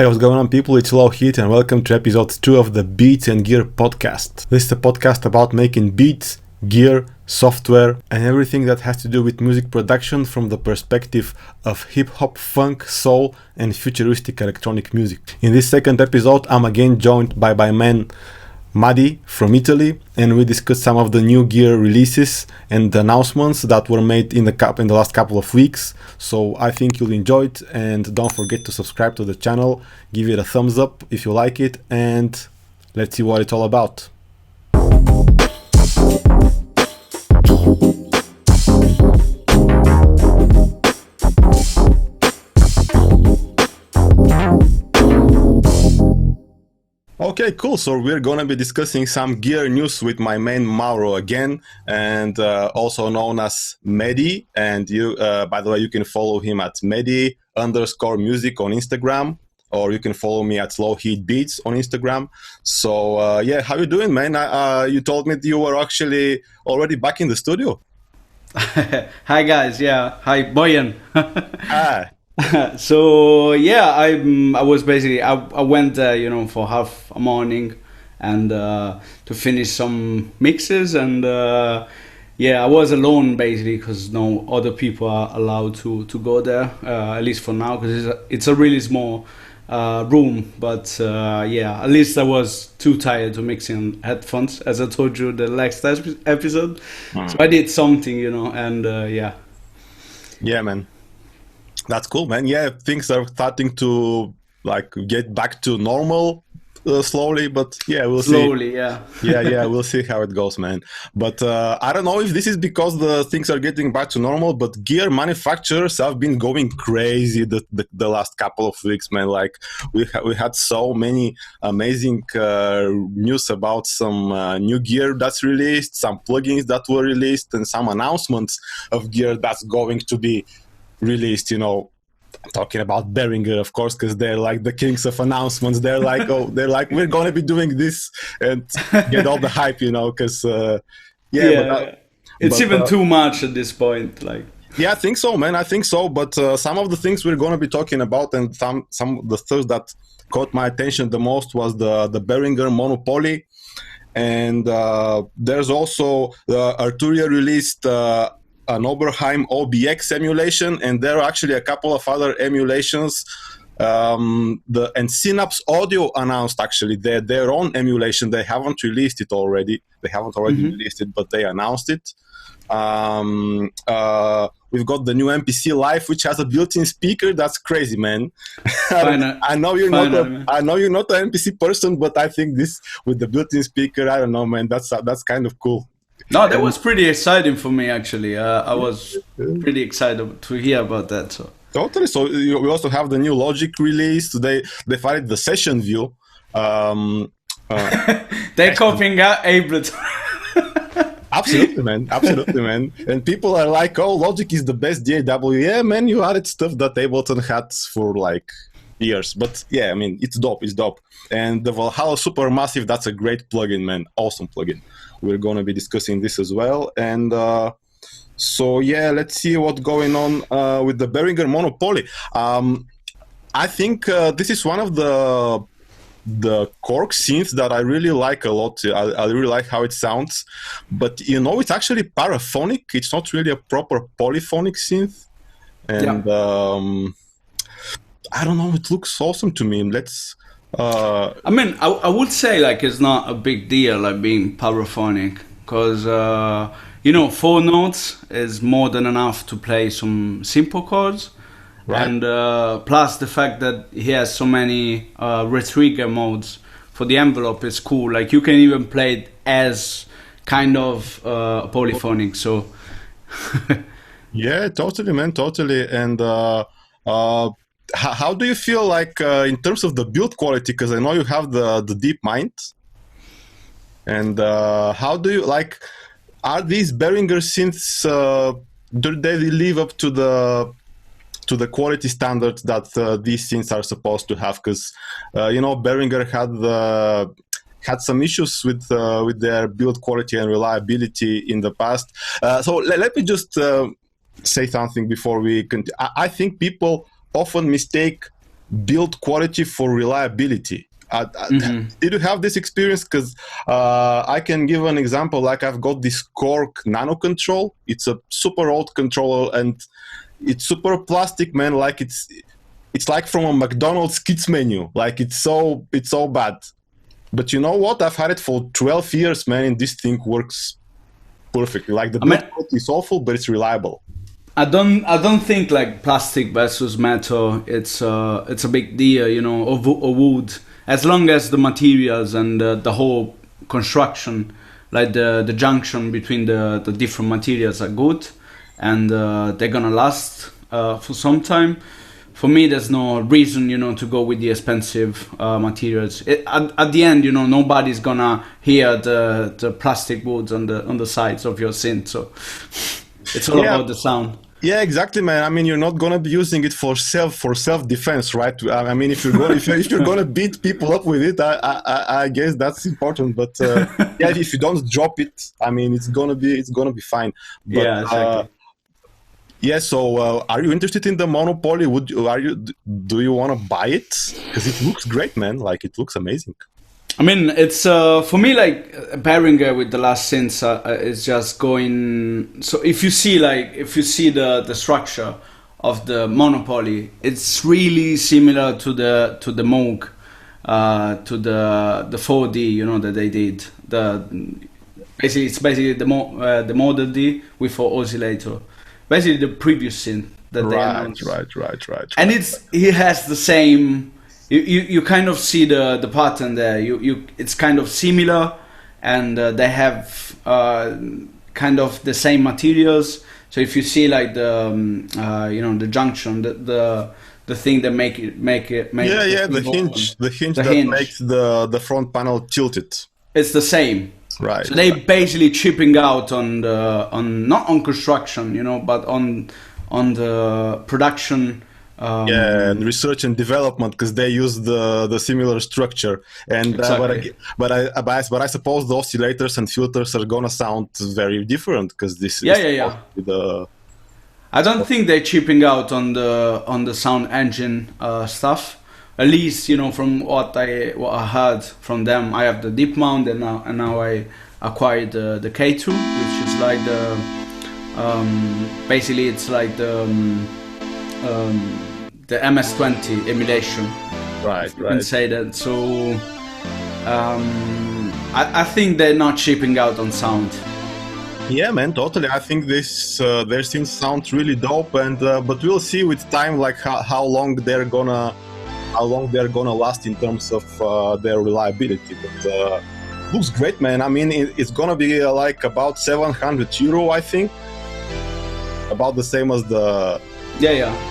Hey, what's going on, people? It's Low Heat, and welcome to episode 2 of the Beats and Gear podcast. This is a podcast about making beats, gear, software, and everything that has to do with music production from the perspective of hip-hop, funk, soul, and futuristic electronic music. In this second episode, I'm again joined by my man Madi from Italy, and we discussed some of the new gear releases and announcements that were made in the last couple of weeks. So I think you'll enjoy it, and don't forget to subscribe to the channel, give it a thumbs up if you like it, and let's see what it's all about. Okay, cool. So we're gonna be discussing some gear news with my man Mauro again, and also known as Medi. And you, by the way, you can follow him at Medi_music on Instagram, or you can follow me at Low Heat Beats on Instagram. So yeah, how you doing, man? You told me that you were actually already back in the studio. Hi guys, yeah. Hi Boyan. Hi. So yeah, I was basically I went there, for half a morning and to finish some mixes, and yeah, I was alone basically because no other people are allowed to go there, at least for now, because it's a really small room. But yeah, at least I was too tired to mix in headphones, as I told you the last episode. So I did something, and yeah. Yeah, man. That's cool, man. Yeah, things are starting to get back to normal slowly, but yeah, we'll see. Slowly, yeah. yeah, we'll see how it goes, man. But I don't know if this is because the things are getting back to normal, but gear manufacturers have been going crazy the last couple of weeks, man. Like we had so many amazing news about some new gear that's released, some plugins that were released, and some announcements of gear that's going to be released. I'm talking about Behringer, of course, because they're like the kings of announcements. They're like, we're going to be doing this and get all the hype, because it's even too much at this point. Yeah, I think so, man. I think so. But some of the things we're going to be talking about, and some of the stuff that caught my attention the most was the Behringer Monopoly, and there's also Arturia released an Oberheim OB-XA emulation, and there are actually a couple of other emulations. And Synapse Audio announced actually their own emulation. They haven't released it already. They haven't already released it, but they announced it. We've got the new MPC Live, which has a built-in speaker. That's crazy, man. I know you're not an MPC person, but I think this with the built-in speaker, I don't know, man. That's kind of cool. No, that was pretty exciting for me, actually. I was pretty excited to hear about that. So totally. So we also have the new Logic release. They find the session view. They're copying Ableton. Absolutely, man. Absolutely, man. And people are like, "Oh, Logic is the best DAW." Yeah, man, you added stuff that Ableton had for years. But yeah, I mean, it's dope. It's dope. And the Valhalla Supermassive, that's a great plugin, man. Awesome plugin. We're going to be discussing this as well. And so, yeah, let's see what's going on with the Behringer Monopoly. I think this is one of the Korg synths that I really like a lot. I really like how it sounds. But, it's actually paraphonic. It's not really a proper polyphonic synth. And I don't know, it looks awesome to me. I mean, I would say it's not a big deal being paraphonic, because 4 notes is more than enough to play some simple chords, right? And plus the fact that he has so many retrigger modes for the envelope is cool. You can even play it as kind of polyphonic. So yeah, totally, man, totally. And how do you feel in terms of the build quality? Because I know you have the DeepMind. And how do you are these Behringer synths? Do they live up to the quality standards that these synths are supposed to have? Because Behringer had some issues with their build quality and reliability in the past. So let me just say something before we continue. I think people often mistake build quality for reliability. Did you have this experience? Because I can give an example. Like I've got this Korg Nano Control. It's a super old controller, and it's super plastic, man. Like it's like from a McDonald's kids menu. Like it's so bad. But you know what? I've had it for 12 years, man, and this thing works perfectly. Like the build quality is awful, but it's reliable. I don't think like plastic versus metal. It's a big deal, you know, or wood. As long as the materials and the whole construction, like the junction between the different materials are good, and they're gonna last for some time. For me, there's no reason, you know, to go with the expensive materials. At the end, you know, nobody's gonna hear the plastic woods on the sides of your synth. So it's all about the sound. Yeah, exactly, man. I mean, you're not gonna be using it for self defense, right? I mean, if you're gonna beat people up with it, I guess that's important. But yeah, if you don't drop it, I mean, it's gonna be fine. But, yeah, exactly. Yeah, so are you interested in the Monopoly? Do you want to buy it? Because it looks great, man. Like it looks amazing. I mean, it's for me like Behringer with the last synth is just going. So if you see the structure of the Monopoly, it's really similar to the Moog, to the 4D, you know, that they did. It's basically the Model D with 4 oscillator. Basically, the previous synth that they announced. Right. And he has the same. You kind of see the pattern there. It's kind of similar, and they have kind of the same materials. So if you see like the the junction, the thing that make it the hinge that makes the front panel tilted. It's the same. Right. So they basically chipping out on not on construction, you know, but on the production. And research and development, because they use the similar structure. And exactly. but I suppose the oscillators and filters are gonna sound very different because this is I don't think they're chipping out on the sound engine stuff. At least, you know, from what I heard from them. I have the deep mount, and now I acquired the K2, which is like the basically it's like the MS-20 emulation. Right. You can say that. So I think they're not chipping out on sound. Yeah, man, totally. I think their synths sound really dope, and but we'll see with time, like how long they're gonna last in terms of their reliability. But looks great, man. I mean, it's gonna be like about €700, I think. About the same as the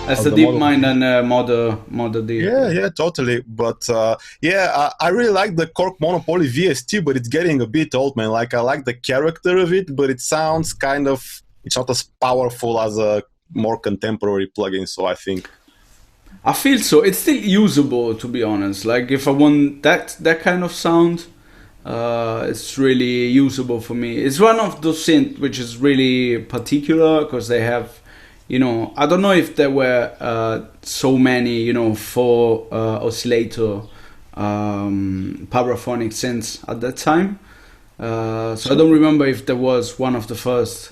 as the DeepMind and Model D. Yeah, totally. But I really like the Korg Monopoly VST, but it's getting a bit old, man. Like I like the character of it, but it sounds it's not as powerful as a more contemporary plugin. So I feel so. It's still usable, to be honest. Like if I want that kind of sound, it's really usable for me. It's one of those synths which is really particular because they have, you know, I don't know if there were so many, you know, 4 oscillator paraphonic synths at that time. So I don't remember if there was one of the first.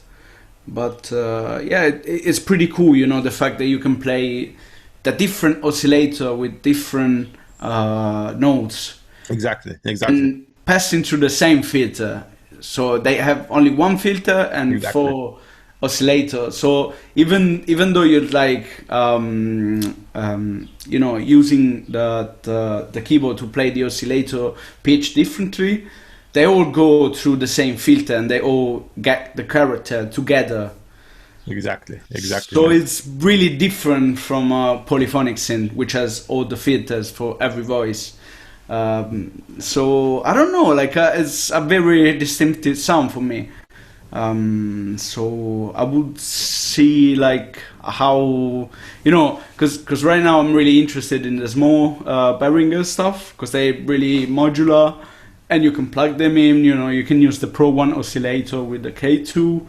But it's pretty cool, you know, the fact that you can play the different oscillator with different notes. Exactly. And passing through the same filter. So they have only one filter and 4 oscillator. So even though you're like you know, using the keyboard to play the oscillator pitch differently, they all go through the same filter and they all get the character together. Exactly. So it's really different from a polyphonic synth, which has all the filters for every voice. So I don't know, like it's a very distinctive sound for me. So I would see like how, you know, because right now I'm really interested in the small Behringer stuff, because they're really modular and you can plug them in. You know, you can use the Pro 1 oscillator with the K2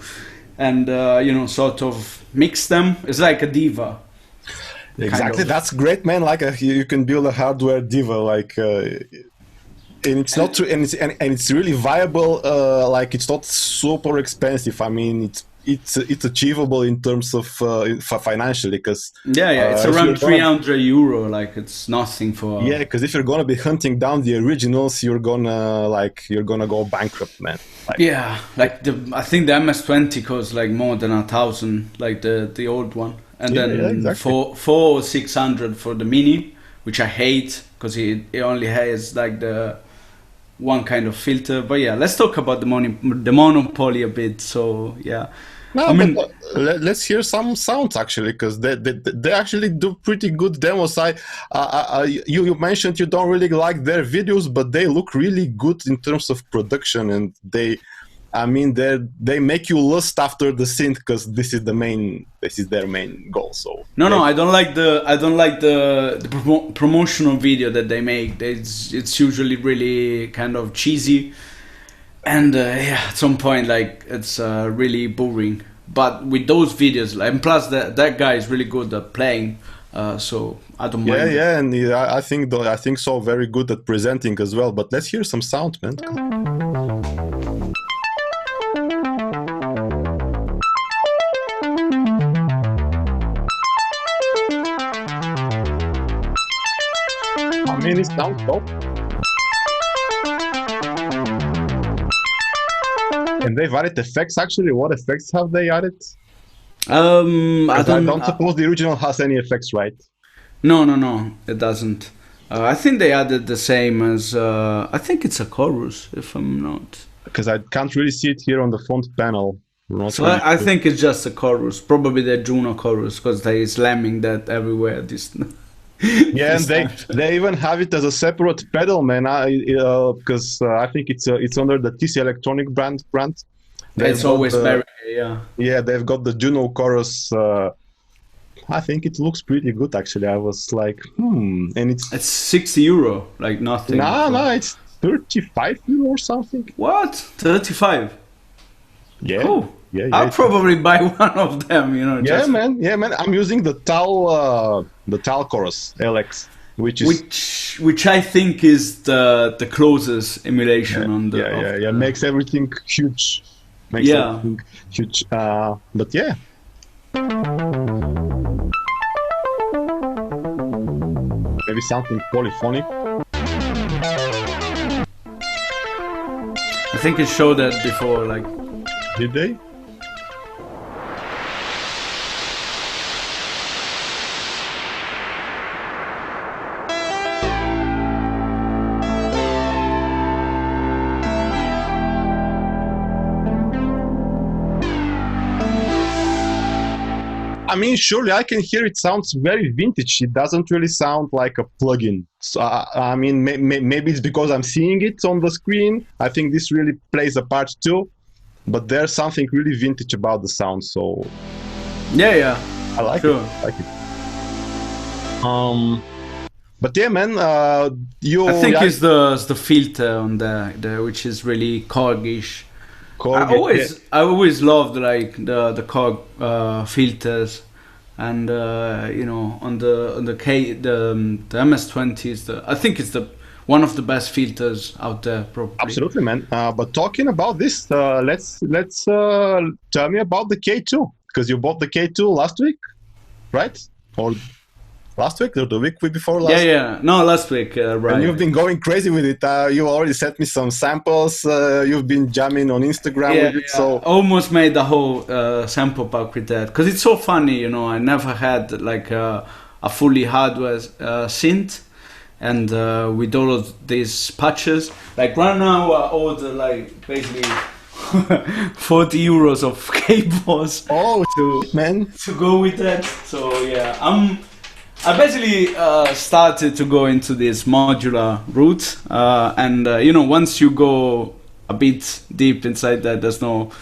and you know, sort of mix them. It's like a diva. Exactly, that's great, man. Like you can build a hardware diva, like, and it's not true, and it's really viable. Like it's not super expensive. I mean, it's achievable in terms of financially, because it's around €300. Like it's nothing for. Yeah, because if you're gonna be hunting down the originals, you're gonna go bankrupt, man. Like, I think the MS-20 costs like more than 1,000, like the old one. And then exactly. 400 or 600 for the Mini, which I hate because it only has like the one kind of filter. But yeah, let's talk about the monopoly a bit. So yeah, no, I mean, but let's hear some sounds actually, because they actually do pretty good demos. You mentioned you don't really like their videos, but they look really good in terms of production, and they make you lust after the synth, because this is their main goal. So no, I don't like the promotional video that they make. It's usually really kind of cheesy, and at some point like it's really boring. But with those videos, and plus that guy is really good at playing, so I don't mind. Yeah, and I think so. Very good at presenting as well. But let's hear some sound, man. I mean, it sounds top. And they've added effects, actually. What effects have they added? I don't suppose the original has any effects, right? No, it doesn't. I think they added the same as... I think it's a chorus, if I'm not... Because I can't really see it here on the front panel. So I think it's just a chorus. Probably the Juno chorus, because they're slamming that everywhere. Yeah, and they even have it as a separate pedal, man. Because I think it's under the TC Electronic brand. It's always Behringer, yeah. Yeah, they've got the Juno chorus. I think it looks pretty good, actually. I was like, and it's €60, like nothing. No, it's €35 or something. What? 35? Yeah. Oh. Yeah, I'll probably buy one of them, Yeah, man. I'm using the Tal Chorus LX, which I think is the closest emulation on the. Yeah. Makes everything huge. But yeah. Maybe something polyphonic. I think it showed that before, like. Did they? I mean, surely I can hear it sounds very vintage. It doesn't really sound like a plugin. So, I mean, maybe it's because I'm seeing it on the screen. I think this really plays a part too. But there's something really vintage about the sound. So yeah, I like it. But yeah, man, I think it's the filter on the which is really Korg-ish. I always loved like the Korg filters, and on the MS-20 I think it's one of the best filters out there, probably. Absolutely, man. But talking about this, let's tell me about the K2, because you bought the K2 last week, right? Or last week or the week before last? Yeah. No, last week, right. And you've been going crazy with it. You already sent me some samples. You've been jamming on Instagram with it. So almost made the whole sample pack with that, because it's so funny. I never had like a fully hardware synth, and with all of these patches, like right now, all the like basically €40 of cables. Oh, man, to go with that. So yeah, I basically started to go into this modular route, and once you go a bit deep inside that, there's no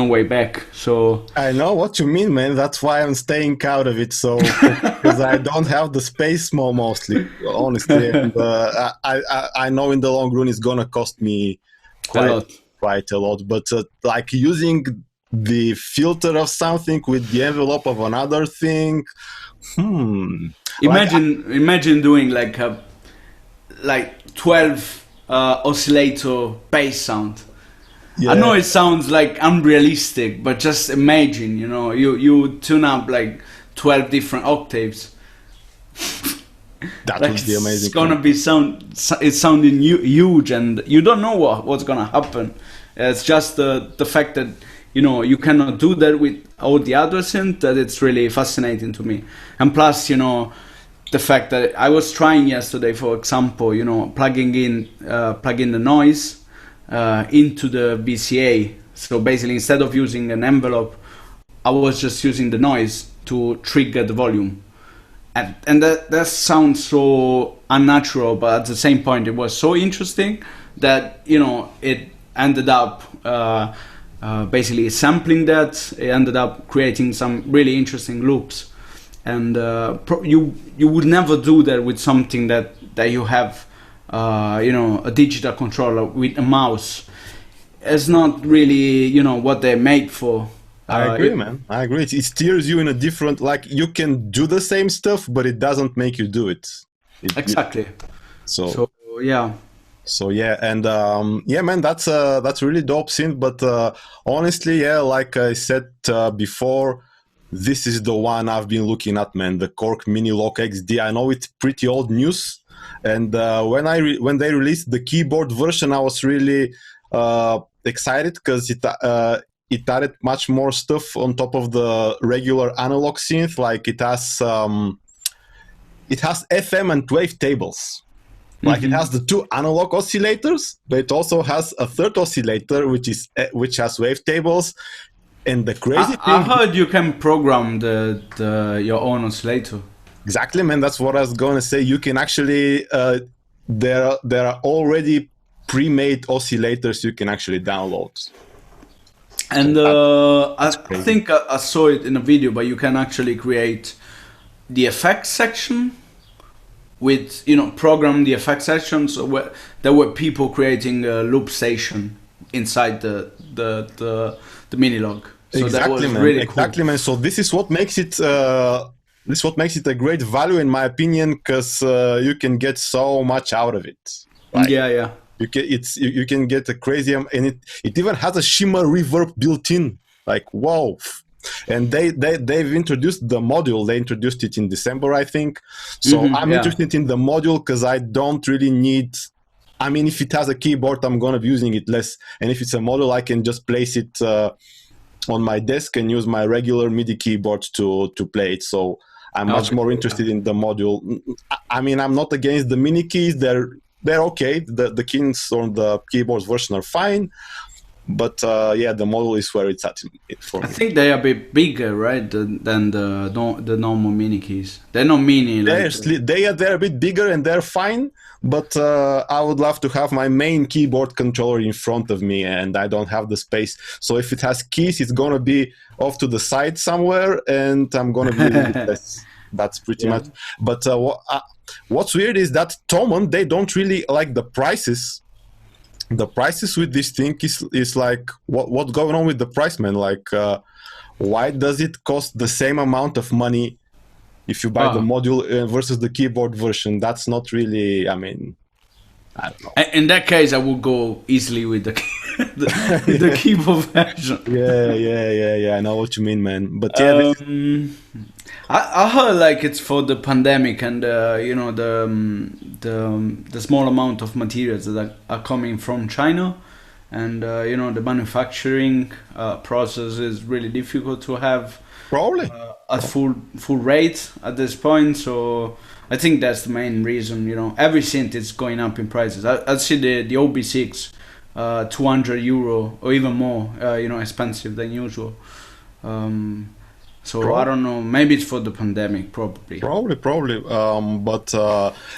way back. So I know what you mean, man. That's why I'm staying out of it. So because I don't have the space mostly, honestly, and I know in the long run it's gonna cost me quite a lot. But like using the filter of something with the envelope of another thing. Imagine doing like 12 oscillator bass sound. Yeah. I know it sounds like unrealistic, but just imagine, you know, you tune up like 12 different octaves. That Like, would be amazing. it's gonna be it's sounding huge, and you don't know what's gonna happen. It's just the fact that, you know, you cannot do that with all the other synth, that it's really fascinating to me. And plus, you know, the fact that I was trying yesterday, for example, you know, plugging the noise into the VCA. So basically, instead of using an envelope, I was just using the noise to trigger the volume. And that sounds so unnatural, but at the same point, it was so interesting that, you know, it ended up basically sampling that. It ended up creating some really interesting loops. And you would never do that with something that you have, you know, a digital controller with a mouse. It's not really, you know, what they're made for. I agree, man. I agree. It steers you in a different, like, you can do the same stuff, but it doesn't make you do it. Exactly. So yeah. So yeah, and yeah, man, that's really dope synth. But honestly, yeah, like I said before, this is the one I've been looking at, man. The Korg Minilogue XD. I know it's pretty old news, and when they released the keyboard version, I was really excited because it added much more stuff on top of the regular analog synth. Like it has FM and wave tables. Like it has the two analog oscillators, but it also has a third oscillator which has wavetables. And the crazy thing, I heard you can program your own oscillator. Exactly, man. That's what I was going to say. You can actually there are already pre-made oscillators you can actually download. And I think I saw it in a video, but you can actually create the effects section with, you know, program the effects section. So there were people creating a loop station inside the Minilogue. So exactly, that was man. Really exactly, cool. Man. So this is what makes it a great value, in my opinion, because you can get so much out of it. Like, yeah. You can get a crazy, and it even has a shimmer reverb built in. Like, wow. And they've introduced the module. They introduced it in December, I think. So I'm interested in the module because I don't really need. I mean, if it has a keyboard, I'm gonna be using it less. And if it's a module, I can just place it on my desk and use my regular MIDI keyboard to play it. So I'm much more interested in the module. I mean, I'm not against the mini keys. They're okay. The keys on the keyboards version are fine. But yeah, the model is where it's at for me. I think they are a bit bigger, right, than the normal mini keys. They're not mini. They're a bit bigger and they're fine. But I would love to have my main keyboard controller in front of me, and I don't have the space. So if it has keys, it's gonna be off to the side somewhere, and I'm gonna be using it less. That's pretty much. But what's weird is that Tomon, they don't really like the prices. The prices with this thing is like, what's going on with the price, man? Like, why does it cost the same amount of money if you buy the module versus the keyboard version? That's not really, I mean, I don't know. In that case, I would go easily with the keyboard version. Yeah, I know what you mean, man. But yeah, I heard like it's for the pandemic and you know, the small amount of materials that are coming from China, and you know, the manufacturing process is really difficult to have probably at full rate at this point. So I think that's the main reason. You know, every synth is going up in prices. I see the OB-XA V 200 euro or even more, you know, expensive than usual. So I don't know. Maybe it's for the pandemic, probably. But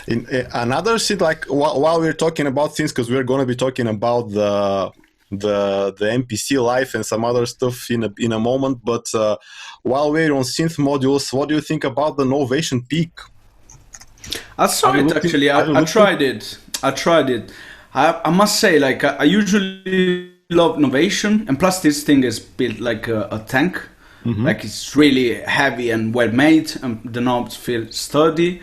in another thing, like while we're talking about things, because we're going to be talking about the MPC life and some other stuff in a moment. But while we're on synth modules, what do you think about the Novation Peak? I saw it actually. I tried it. I must say, like, I usually love Novation, and plus this thing is built like a tank. Like it's really heavy and well made, and the knobs feel sturdy.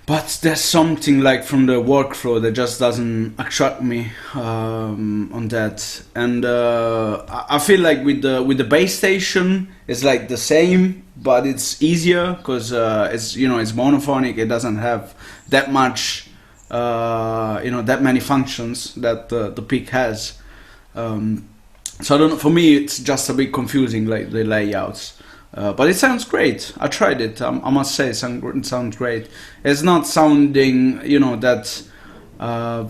But there's something like from the workflow that just doesn't attract me on that. And I feel like with the base station, it's like the same, but it's easier because it's it's monophonic. It doesn't have that much that many functions that the Peak has. So I don't know, for me it's just a bit confusing, like the layouts. But it sounds great. I tried it. I must say, it sounds great. It's not sounding, that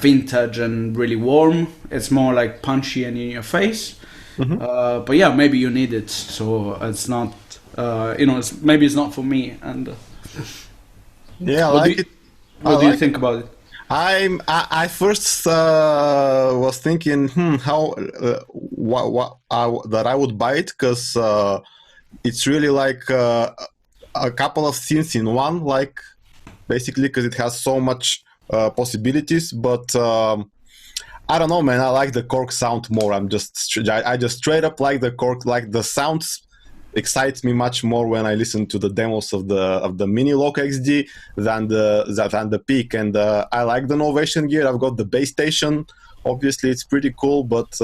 vintage and really warm. It's more like punchy and in your face. But yeah, maybe you need it. So it's not, maybe it's not for me. And yeah, I like it. What do you think about it? I first was thinking, how that I would buy it, because it's really like a couple of scenes in one, like basically, because it has so much possibilities. But I don't know, man. I like the Korg sound more. I just straight up like the Korg. Like the sounds excites me much more when I listen to the demos of the Minilogue XD than the Peak. And I like the Novation gear. I've got the base station. Obviously, it's pretty cool, but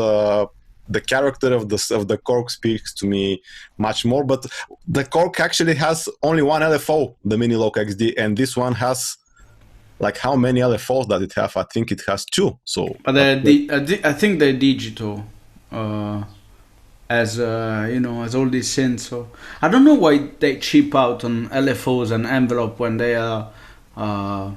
the character of the Korg speaks to me much more. But the Korg actually has only one LFO, the Minilogue XD, and this one has, like, how many LFOs does it have? I think it has 2. So, but I think they're digital, as as all these synths. So I don't know why they cheap out on LFOs and envelope when they are, why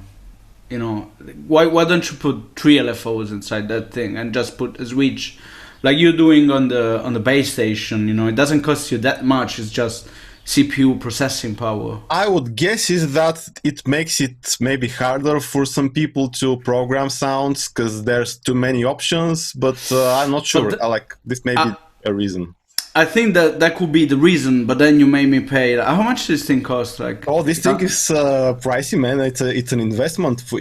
don't you put 3 LFOs inside that thing and just put a switch? Like you're doing on the base station, it doesn't cost you that much. It's just CPU processing power. I would guess is that it makes it maybe harder for some people to program sounds because there's too many options. But I'm not sure. This may be a reason. I think that could be the reason. But then you made me pay. How much does this thing cost? This thing is pricey, man. It's an investment for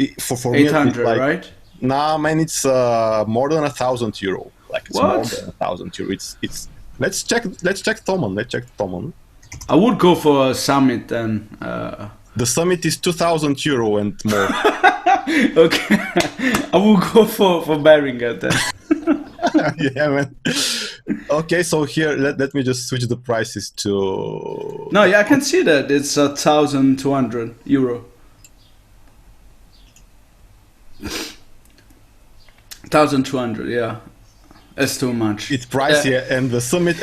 800, right? Nah, man, it's more than €1,000. Like it's what? More than €1,000. It's let's check Tomon. I would go for a Summit then. The Summit is €2,000 and more. Okay, I will go for Behringer then. Yeah, man. Okay, so here let me just switch the prices to. No, yeah, I can see that it's €1,200. 1,200, yeah. It's too much. It's pricey, and the Summit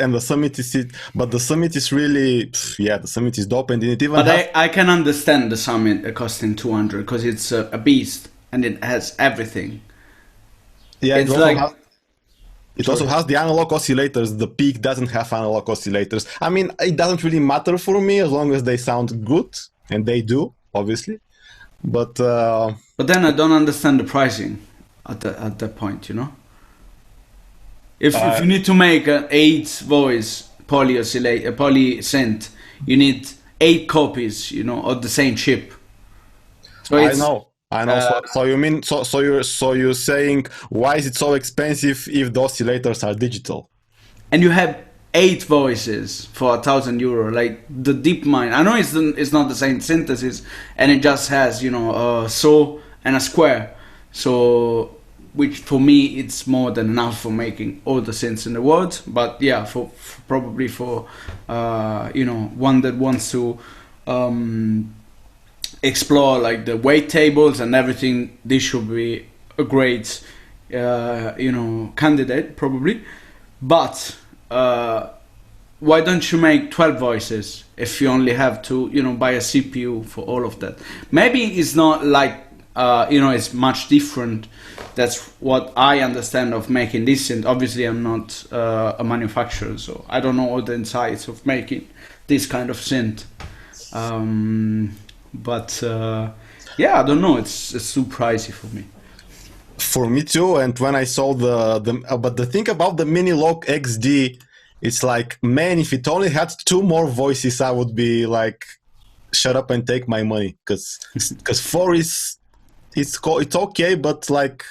is it, but the Summit is really, the Summit is dope, and it even. But I can understand the Summit costing 200 because it's a beast and it has everything. Yeah, it also has the analog oscillators. The Peak doesn't have analog oscillators. I mean, it doesn't really matter for me as long as they sound good, and they do, obviously. But then I don't understand the pricing at that point, If you need to make an 8-voice poly synth, you need 8 copies, of the same chip. So I know. So you mean so you're saying why is it so expensive if the oscillators are digital? And you have 8 voices for €1,000, like the DeepMind. I know it's not the same synthesis, and it just has a saw and a square. So. Which for me it's more than enough for making all the synths in the world, but yeah, for probably for one that wants to explore like the weight tables and everything, this should be a great candidate probably. But why don't you make 12 voices if you only have to buy a CPU for all of that? Maybe it's not like it's much different. That's what I understand of making this synth. Obviously, I'm not a manufacturer, so I don't know all the insights of making this kind of synth. But I don't know. It's too pricey for me. For me too. And when I saw but the thing about the Minilogue XD, it's like, man, if it only had 2 more voices, I would be like, shut up and take my money, because 4 is. It's okay, but like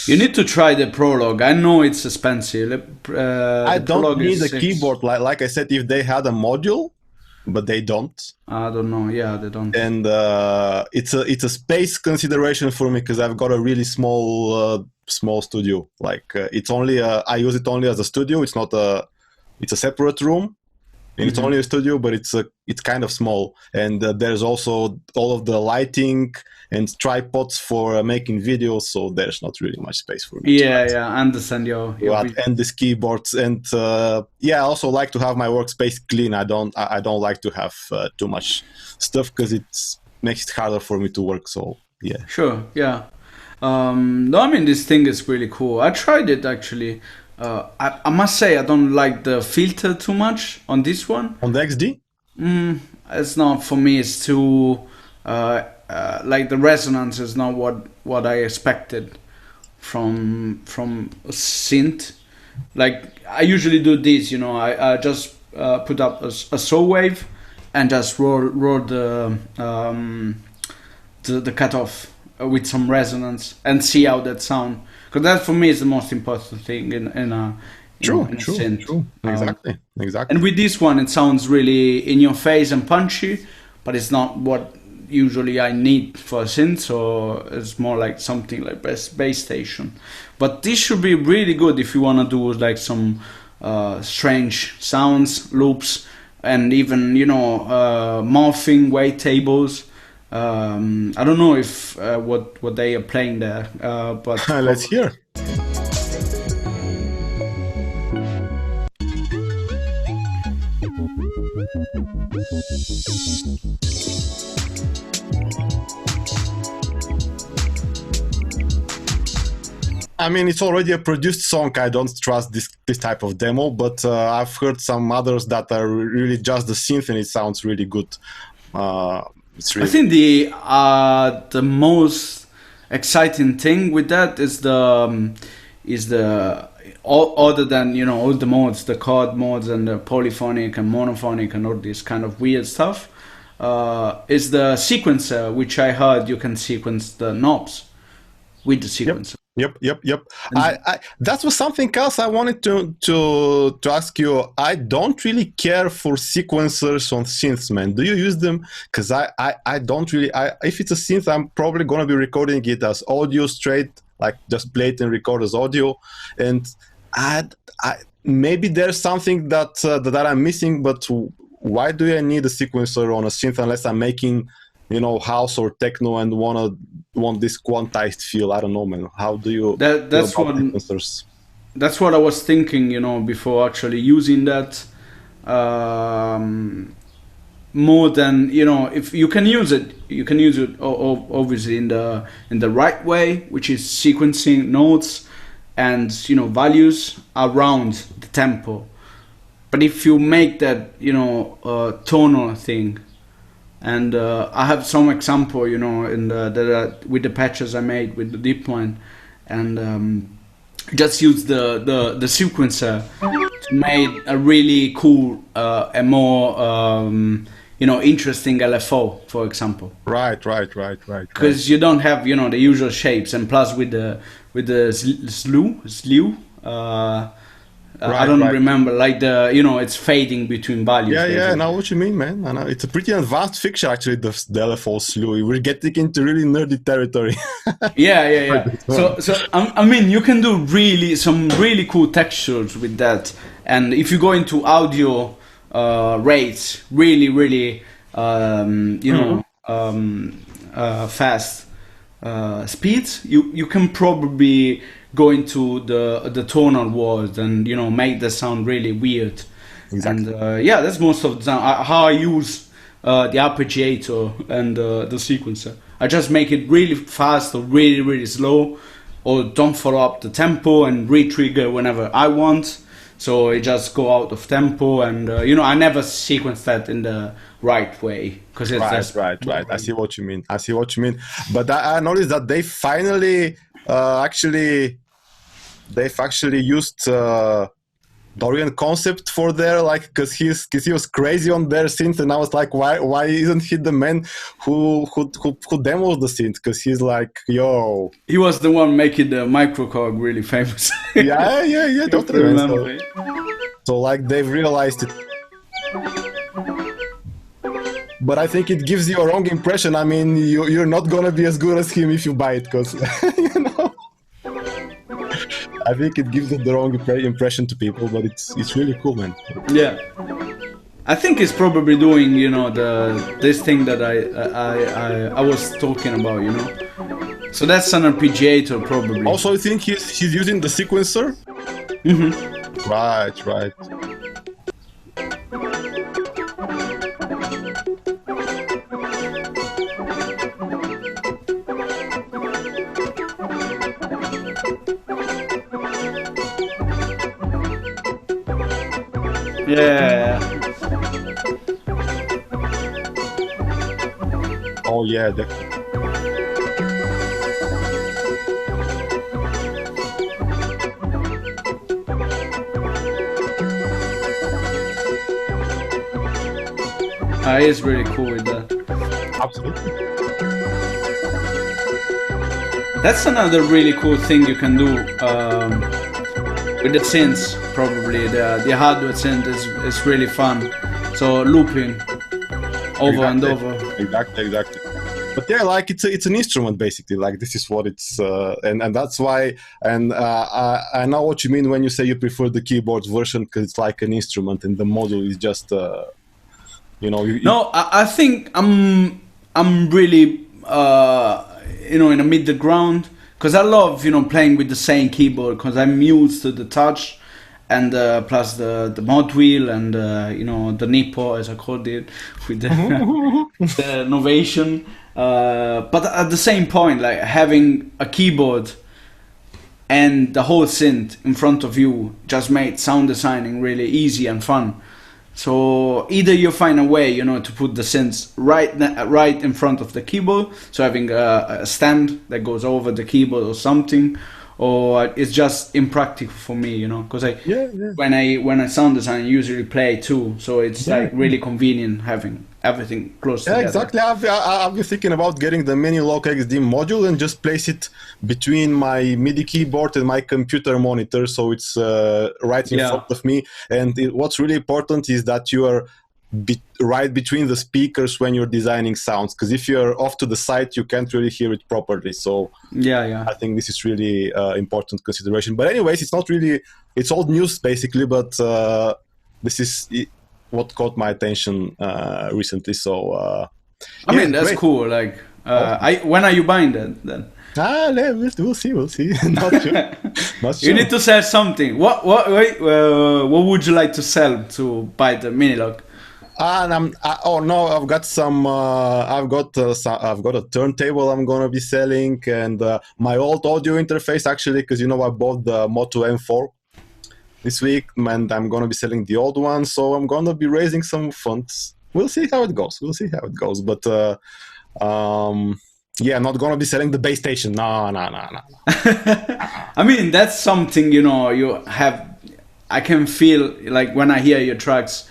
You need to try the Prologue. I know it's expensive. I don't need a keyboard. Like I said, if they had a module, but they don't. I don't know. Yeah, they don't. And it's a space consideration for me because I've got a really small studio. Like it's only I use it only as a studio. It's not it's a separate room. And it's only a studio, but it's kind of small. And there's also all of the lighting and tripods for making videos, so there's not really much space for me. Yeah, I understand your and these keyboards, and I also like to have my workspace clean. I don't like to have too much stuff because it makes it harder for me to work. So yeah. Sure. Yeah. No, I mean, this thing is really cool. I tried it actually. I must say I don't like the filter too much on this one. On the XD? It's not for me. It's too like the resonance is not what I expected from a synth. Like I usually do this, you know. I just put up a saw wave and just roll the cutoff with some resonance and see how that sound. Because that for me is the most important thing in a synth. True. Exactly. And with this one, it sounds really in your face and punchy, but it's not what usually I need for a synth. So it's more like something like bass station. But this should be really good if you want to do like some strange sounds, loops, and even morphing wavetables. I don't know if what they are playing there, but let's hear. I mean, it's already a produced song. I don't trust this type of demo, but I've heard some others that are really just the synth, and it sounds really good. I think the most exciting thing with that is the other than all the modes, the chord modes and the polyphonic and monophonic and all this kind of weird stuff, is the sequencer, which I heard you can sequence the knobs with the sequencer. Yep. That was something else I wanted to ask you. I don't really care for sequencers on synths, man. Do you use them? Because I don't really. If it's a synth, I'm probably gonna be recording it as audio straight, like just play it and record as audio. And I maybe there's something that I'm missing. But why do I need a sequencer on a synth unless I'm making house or techno and want this quantized feel? I don't know, man. How do you that's what I was thinking, before actually using that. More than if you can use it, obviously in the right way, which is sequencing notes and values around the tempo. But if you make that tonal thing. And I have some example, with the patches I made with the deep one, and just use the sequencer to make a really cool and more interesting LFO, for example. Right. Because you don't have the usual shapes, and plus with the slew. I don't remember, like it's fading between values. Yeah, I know what you mean, man. I know. It's a pretty advanced fixture, actually, the LFO slew. We're getting into really nerdy territory. Yeah. So I mean, you can do some really cool textures with that. And if you go into audio rates, really, fast speeds, you can probably go into the tonal world and make the sound really weird. Exactly. And that's most of the time how I use the arpeggiator and the sequencer. I just make it really fast or really slow, or don't follow up the tempo and re-trigger whenever I want. So it just go out of tempo, and I never sequence that in the right way, because it's right. I see what you mean. But I noticed that they finally they've actually used Dorian concept for their, like, because he was crazy on their synth, and I was like, why isn't he the man who demoed the synth? Because he's like, yo, he was the one making the microKORG really famous. yeah, totally. Remember. So like they've realized it. But I think it gives you a wrong impression. I mean, you're not gonna be as good as him if you buy it, because you know. I think it gives it the wrong impression to people, but it's really cool, man. Yeah, I think it's probably doing, you know, this thing that I was talking about, you know. So that's an arpeggiator, probably. Also, I think he's using the sequencer. Mm-hmm. Right. Yeah. Oh yeah. He's really cool with that. Absolutely. That's another really cool thing you can do with the synths. Probably the hardware synth is really fun. So looping over and over. Exactly. But yeah, like it's an instrument basically. Like this is what it's and that's why. And I know what you mean when you say you prefer the keyboard version, because it's like an instrument and the module is just you know. No, I think I'm really you know, in the middle ground, because I love, you know, playing with the same keyboard, because I'm used to the touch and plus the mod wheel and you know, the nipple, as I called it, with the, the Novation. But at the same point, like having a keyboard and the whole synth in front of you just made sound designing really easy and fun. So either you find a way, you know, to put the synths right in front of the keyboard, so having a stand that goes over the keyboard or something, or it's just impractical for me, you know, because when I sound design, I usually play too, so it's like really convenient having everything close together. Exactly. I've been thinking about getting the Minilogue XD module and just place it between my MIDI keyboard and my computer monitor, so it's right in front of me. And what's really important is that you are right between the speakers when you're designing sounds, because if you're off to the side, you can't really hear it properly. So I think this is really important consideration. But anyways, it's not really, it's old news basically, but this is what caught my attention recently. So I mean, that's great. Cool. Like when are you buying that then? We'll see. Not sure. Not sure. You need to sell something. What would you like to sell to buy the Minilogue? And I've got some. I've got a turntable I'm gonna be selling, and my old audio interface actually, because you know I bought the Motu M4 this week, and I'm gonna be selling the old one. So I'm gonna be raising some funds. We'll see how it goes. But I'm not gonna be selling the base station. No. I mean, that's something, you know, you have. I can feel like when I hear your tracks,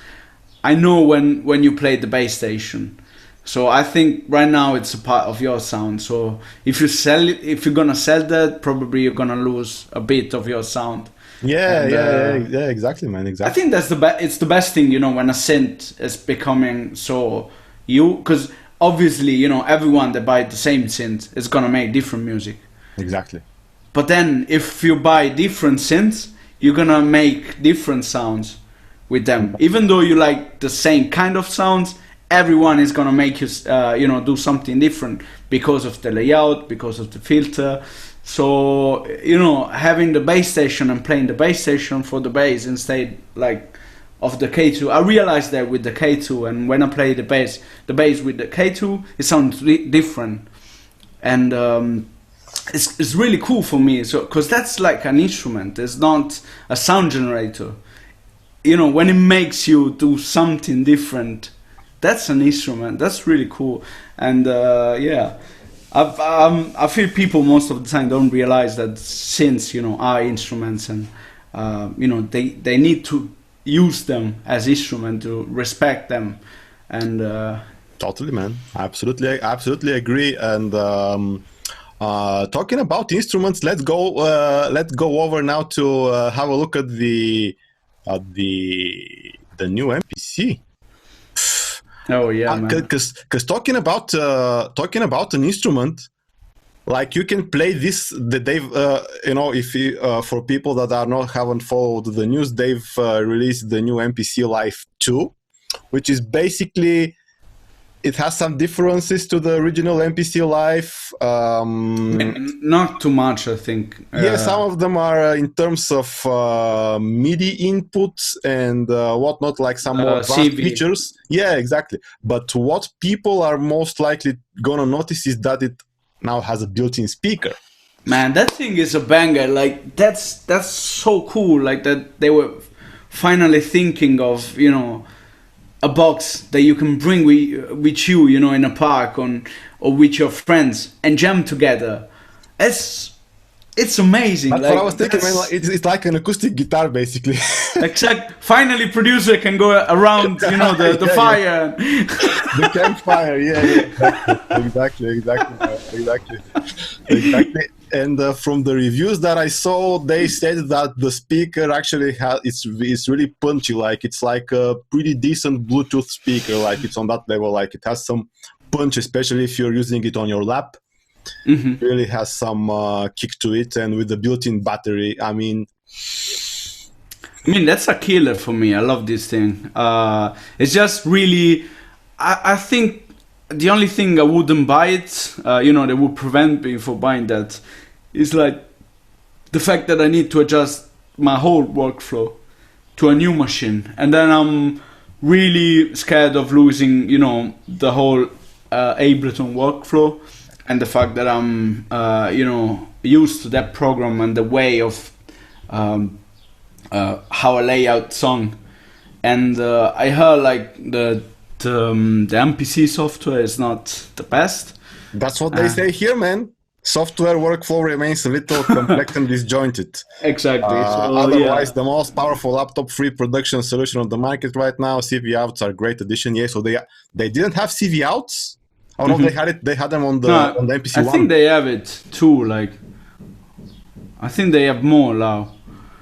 I know when you play the bass station. So I think right now it's a part of your sound. So if you sell it, if you're gonna sell that, probably you're gonna lose a bit of your sound. Yeah, exactly, man. Exactly. I think that's it's the best thing, you know, when a synth is becoming so because obviously, you know, everyone that buy the same synth is gonna make different music. Exactly. But then if you buy different synths, you're gonna make different sounds with them. Even though you like the same kind of sounds, everyone is gonna make you, you know, do something different because of the layout, because of the filter. So, you know, having the bass station and playing the bass station for the bass instead, like, of the K2. I realized that with the K2, and when I play the bass with the K2, it sounds different, and it's really cool for me. So, because that's like an instrument, it's not a sound generator. You know, when it makes you do something different, that's an instrument. That's really cool. And I feel people most of the time don't realize that synths, you know, are instruments, and you know, they need to use them as instrument, to respect them. And totally, man, absolutely agree. And talking about instruments, let's go over now to have a look at the new MPC. Oh yeah, man. Because talking about an instrument, like you can play this. They've you know, if you, for people that haven't followed the news, they've released the new MPC Live 2, which is basically, it has some differences to the original MPC Live. Not too much, I think. Yeah, some of them are in terms of MIDI inputs and whatnot, like some more advanced CV features. Yeah, exactly. But what people are most likely gonna notice is that it now has a built-in speaker. Man, that thing is a banger. Like that's so cool. Like that they were finally thinking of, you know, a box that you can bring with you, you know, in a park or with your friends and jam together. It's amazing. That's like, what I was thinking, man. It's like an acoustic guitar, basically. Exact. Finally, producer can go around, you know, the fire. The campfire, exactly. And from the reviews that I saw, they said that the speaker actually it's really punchy. Like it's like a pretty decent Bluetooth speaker. Like it's on that level. Like it has some punch, especially if you're using it on your lap. It really has some kick to it, and with the built-in battery, I mean, that's a killer for me. I love this thing. It's just really, I think the only thing I wouldn't buy it, you know, that would prevent me from buying that, is like the fact that I need to adjust my whole workflow to a new machine, and then I'm really scared of losing, you know, the whole Ableton workflow. And the fact that I'm, you know, used to that program and the way of how I lay out song. And I heard like the MPC software is not the best. That's what they say here, man. Software workflow remains a little complex and disjointed. Exactly. Otherwise, the most powerful laptop-free production solution on the market right now. CV outs are a great addition. Yeah, so they didn't have CV outs. Oh no, they had them on the MPC I think they have it too. Like, I think they have more now.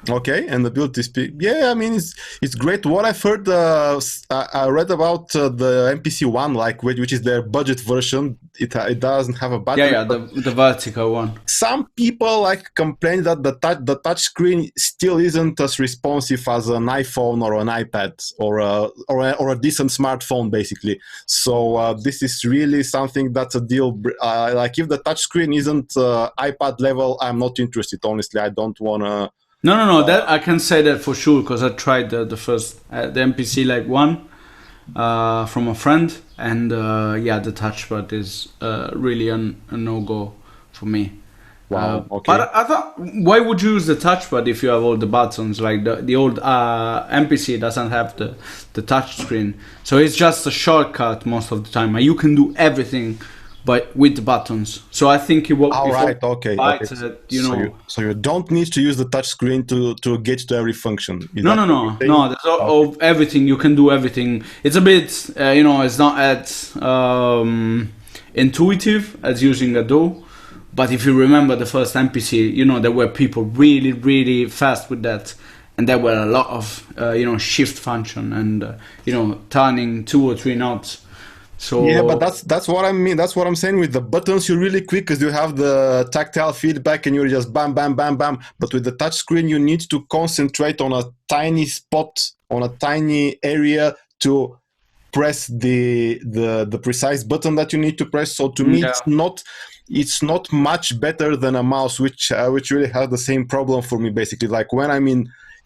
Okay, and the built-in speak. Yeah, I mean it's great. What I've heard, I read about the MPC One, like which is their budget version. It doesn't have a battery. Yeah, the vertical one. Some people like complain that the touch screen still isn't as responsive as an iPhone or an iPad or a decent smartphone, basically. So this is really something that's a deal. Like if the touch screen isn't iPad level, I'm not interested. Honestly, I don't wanna. No. That I can say that for sure because I tried the first the MPC like one from a friend, and yeah, the touchpad is really a no-go for me. Wow. Okay. But I thought, why would you use the touchpad if you have all the buttons? Like the old MPC doesn't have the touch screen, so it's just a shortcut most of the time. And you can do everything, but with the buttons. So I think you will. All right. Okay. You know. So you don't need to use the touch screen to get to every function. No. There's everything. You can do everything. It's a bit, you know, it's not as intuitive as using a DAW. But if you remember the first MPC, you know, there were people really, really fast with that. And there were a lot of, you know, shift function and, you know, turning 2 or 3 knobs. So yeah, but that's what I mean. That's what I'm saying. With the buttons, you're really quick because you have the tactile feedback and you're just bam, bam, bam, bam. But with the touch screen, you need to concentrate on a tiny spot, on a tiny area to press the precise button that you need to press. So to me, it's not much better than a mouse, which really has the same problem for me. Basically, like when I'm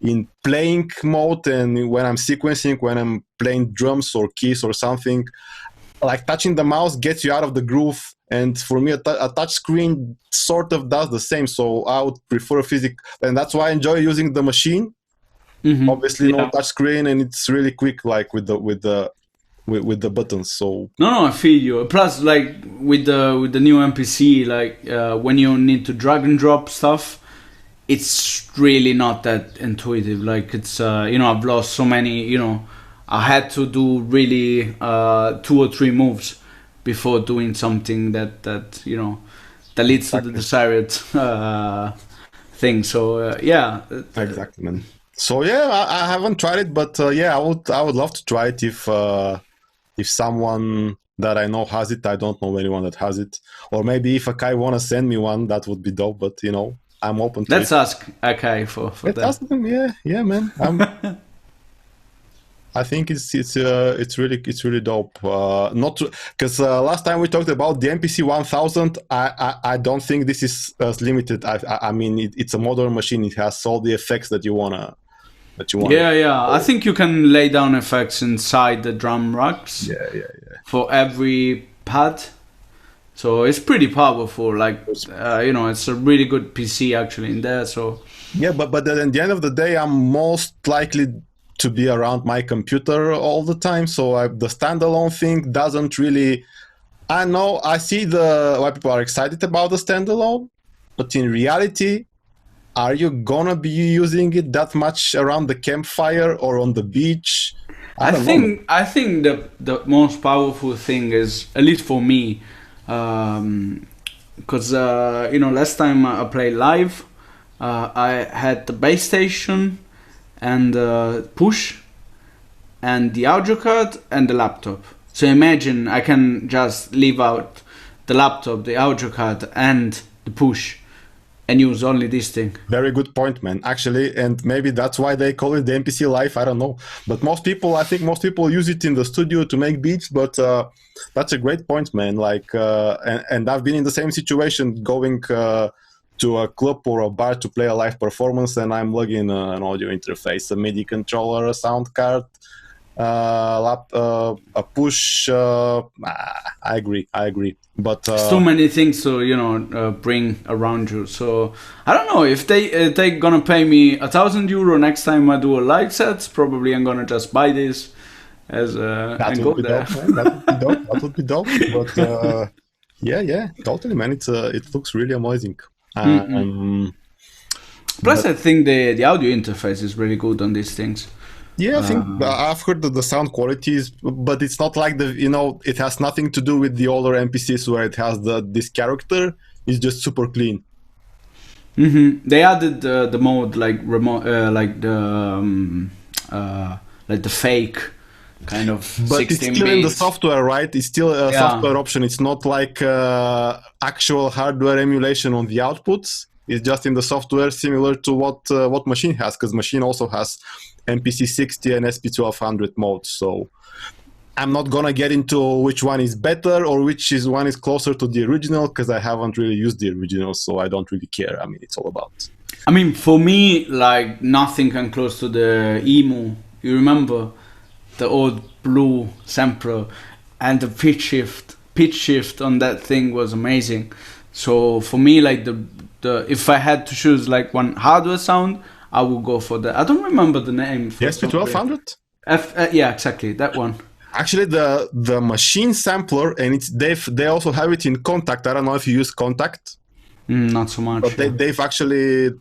in playing mode and when I'm sequencing, when I'm playing drums or keys or something. Like touching the mouse gets you out of the groove, and for me a touch screen sort of does the same. So I would prefer a physical, and that's why I enjoy using the machine. Obviously, no touch screen, and it's really quick, like with the buttons. So no, I feel you. Plus, like with the new MPC, like when you need to drag and drop stuff, it's really not that intuitive. Like it's you know, I've lost so many, you know, I had to do really 2 or 3 moves before doing something that you know, that leads to the desired thing. So yeah, Exactly, man. So yeah, I haven't tried it, but yeah, I would love to try it if someone that I know has it. I don't know anyone that has it, or maybe if Akai wanna send me one, that would be dope. But you know, I'm open to let's it. ask Akai for Let's that. ask them. Yeah, man. I think it's really dope. Not because last time we talked about the MPC 1000. I don't think this is as limited. I mean it's a modern machine. It has all the effects that you wanna. Yeah. I think you can lay down effects inside the drum racks. Yeah. For every pad. So it's pretty powerful. Like you know, it's a really good PC actually in there. So yeah, but then at the end of the day, I'm most likely to be around my computer all the time. So the standalone thing doesn't really. I know I see why people are excited about the standalone, but in reality, are you gonna be using it that much around the campfire or on the beach? I think the most powerful thing is, at least for me, because you know, last time I played live, I had the base station and push and the audio card and the laptop. So imagine I can just leave out the laptop, the audio card, and the push, and use only this thing. Very good point, man. Actually, and maybe that's why they call it the MPC Live. I don't know, but I think most people use it in the studio to make beats. But that's a great point, man. Like, and I've been in the same situation, going to a club or a bar to play a live performance, and I'm lugging an audio interface, a MIDI controller, a sound card, a push. I agree. But too many things to, you know, bring around you. So I don't know if they're gonna pay me €1,000 next time I do a live set. Probably I'm gonna just buy this as and go there. That would be dope. But yeah, totally, man. It looks really amazing. Plus, I think the audio interface is really good on these things. Yeah, I think I've heard that the sound quality is, but it's not like it has nothing to do with the older MPCs where it has this character. It's just super clean. They added the mode like remote, like the fake kind of. But it's still in the software, right? It's still a software option. It's not like actual hardware emulation on the outputs. It's just in the software, similar to what machine has, because machine also has MPC 60 and SP1200 modes. So I'm not gonna get into which one is better or one is closer to the original, because I haven't really used the original, so I don't really care. I mean, it's all about. I mean, for me, like nothing can close to the EMU. You remember the old blue sampler, and the pitch shift on that thing was amazing. So for me, like the if I had to choose like one hardware sound, I would go for that. I don't remember the name. The SP1200? Yeah, exactly, that one. Actually, the machine sampler, and they also have it in Contact. I don't know if you use Contact. Not so much. But they've actually,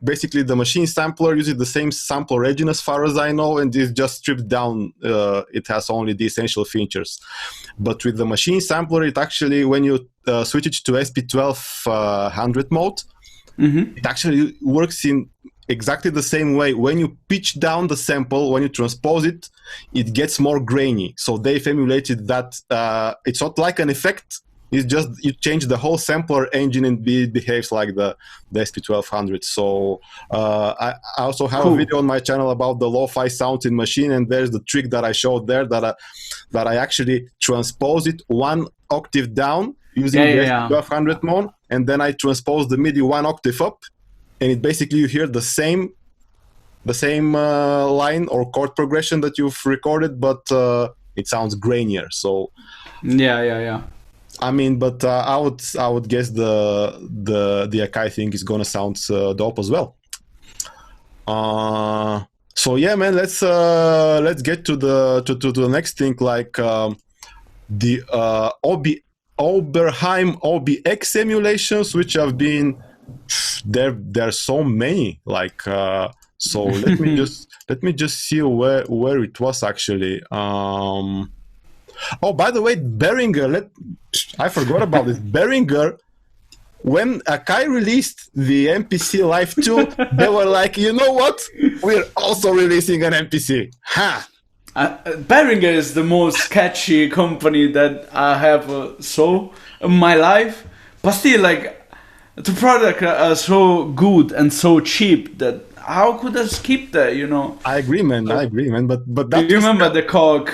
basically the machine sampler uses the same sample engine as far as I know, and it's just stripped down. It has only the essential features. But with the machine sampler, it actually, when you switch it to SP1200 mode, it actually works in exactly the same way. When you pitch down the sample, when you transpose it, it gets more grainy. So they've emulated that. It's not like an effect. It's just you change the whole sampler engine and it behaves like the SP1200. So I also have a video on my channel about the lo-fi sounds in machine, and there's the trick that I showed there that I actually transpose it 1 octave down using the SP1200 mode, and then I transpose the MIDI 1 octave up, and it basically you hear the same line or chord progression that you've recorded, but it sounds grainier. So yeah. I mean, but I would guess the Akai thing is gonna sound dope as well. So yeah, man, let's get to the next thing, like the Oberheim OB-XA emulations, which have been there are so many. Like so, let me just see where it was actually. Oh, by the way, Behringer. I forgot about this. Behringer. When Akai released the MPC Live 2, they were like, you know what? We're also releasing an MPC. Ha! Behringer is the most sketchy company that I have saw in my life. But still, like, the product are so good and so cheap that how could I skip that, you know? I agree, man. But do you remember the Korg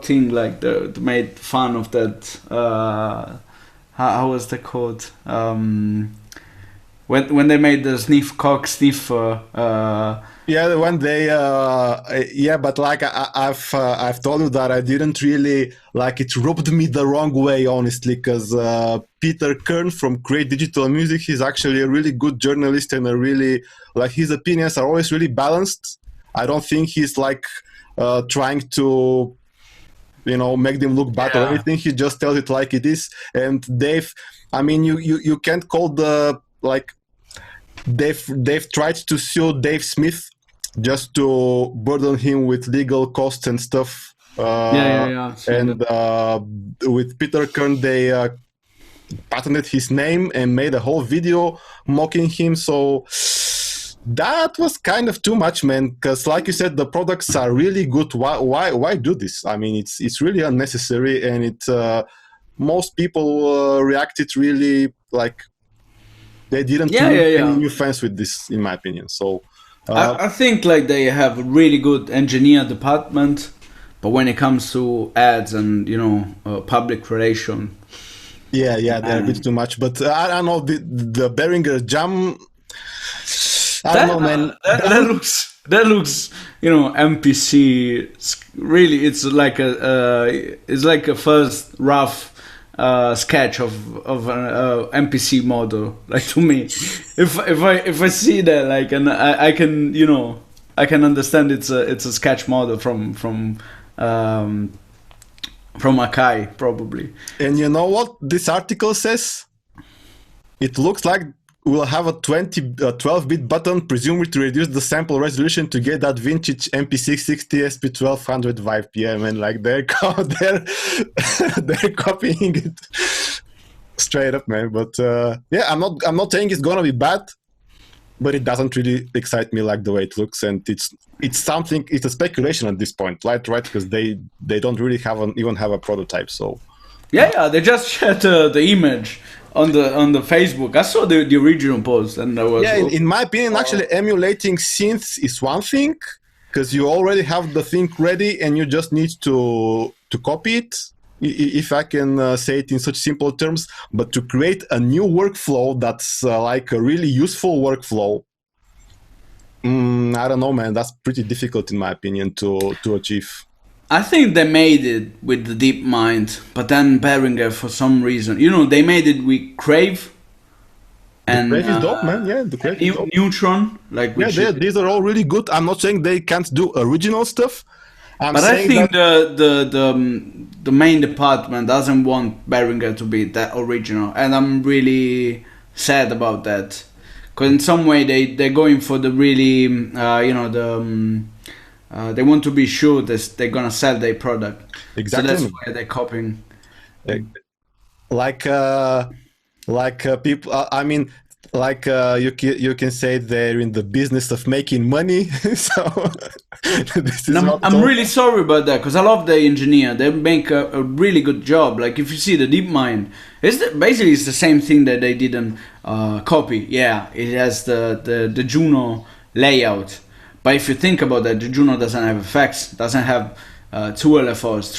thing? Like, they made fun of that. How was the code? When they made the Korg sniffer. Yeah, when they yeah, but like I've told you that I didn't really like it. Rubbed me the wrong way, honestly, because Peter Kern from Create Digital Music, he's actually a really good journalist and a really like his opinions are always really balanced. I don't think he's like trying to, you know, make them look bad or anything. He just tells it like it is. And Dave, I mean, you can't call the like they've tried to sue Dave Smith just to burden him with legal costs and stuff. And with Peter Kern, they patented his name and made a whole video mocking him. So that was kind of too much, man. Because, like you said, the products are really good. Why do this? I mean, it's really unnecessary, and it most people reacted really like they didn't any new fans with this, in my opinion. So I think like they have a really good engineer department, but when it comes to ads and public relation, they're a bit too much. But I don't know the Behringer Jam. I don't know, man. That looks MPC. Really, it's like a first rough sketch of an MPC model. Like, to me, if I see that, like, and I can I can understand it's a sketch model from Akai probably. And you know what this article says? It looks like we'll have a 12-bit button, presumably to reduce the sample resolution to get that vintage MP660 SP1200 vibe. Yeah, man, like they're copying it straight up, man. But I'm not saying it's gonna be bad, but it doesn't really excite me like the way it looks, and it's a speculation at this point, right? Because they don't really even have a prototype, so. Yeah, they just shared the image on the Facebook. I saw the original post, and I was in my opinion, actually emulating synths is one thing, because you already have the thing ready and you just need to copy it, if I can say it in such simple terms. But to create a new workflow that's like a really useful workflow, I don't know, man. That's pretty difficult in my opinion to achieve. I think they made it with the DeepMind, but then Behringer, for some reason, they made it with Crave. And the Crave is dope, man. Yeah, the Crave is dope. Neutron, like these are all really good. I'm not saying they can't do original stuff. But I think the main department doesn't want Behringer to be that original, and I'm really sad about that. Because in some way they're going for the really, they want to be sure that they're gonna sell their product. Exactly. So that's why they're copying. Like people. I mean, like you can say they're in the business of making money. So this is I'm really sorry about that, because I love the engineer. They make a really good job. Like, if you see the DeepMind, basically it's the same thing that they didn't copy. Yeah, it has the Juno layout. But if you think about that, the Juno doesn't have effects, doesn't have two LFOs,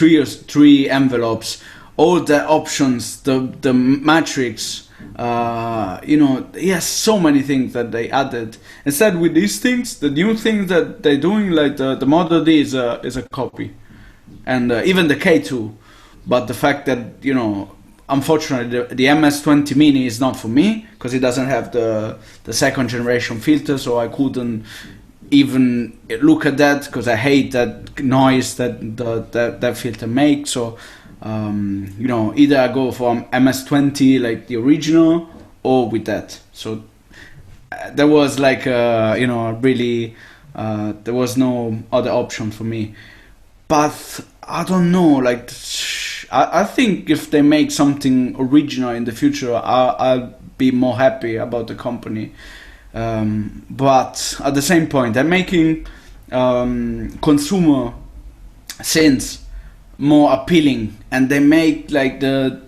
three envelopes, all the options, the matrix. He has so many things that they added. Instead, with these things, the new things that they're doing, like the Model D is a copy, and even the K2. But the fact that unfortunately, the MS-20 Mini is not for me, because it doesn't have the second generation filter, so I couldn't even look at that, because I hate that noise that filter makes. So either I go for MS-20 like the original, or with that. So there was like really there was no other option for me. But I don't know, like I think if they make something original in the future, I'll be more happy about the company. But at the same point, they're making consumer synths more appealing, and they make like the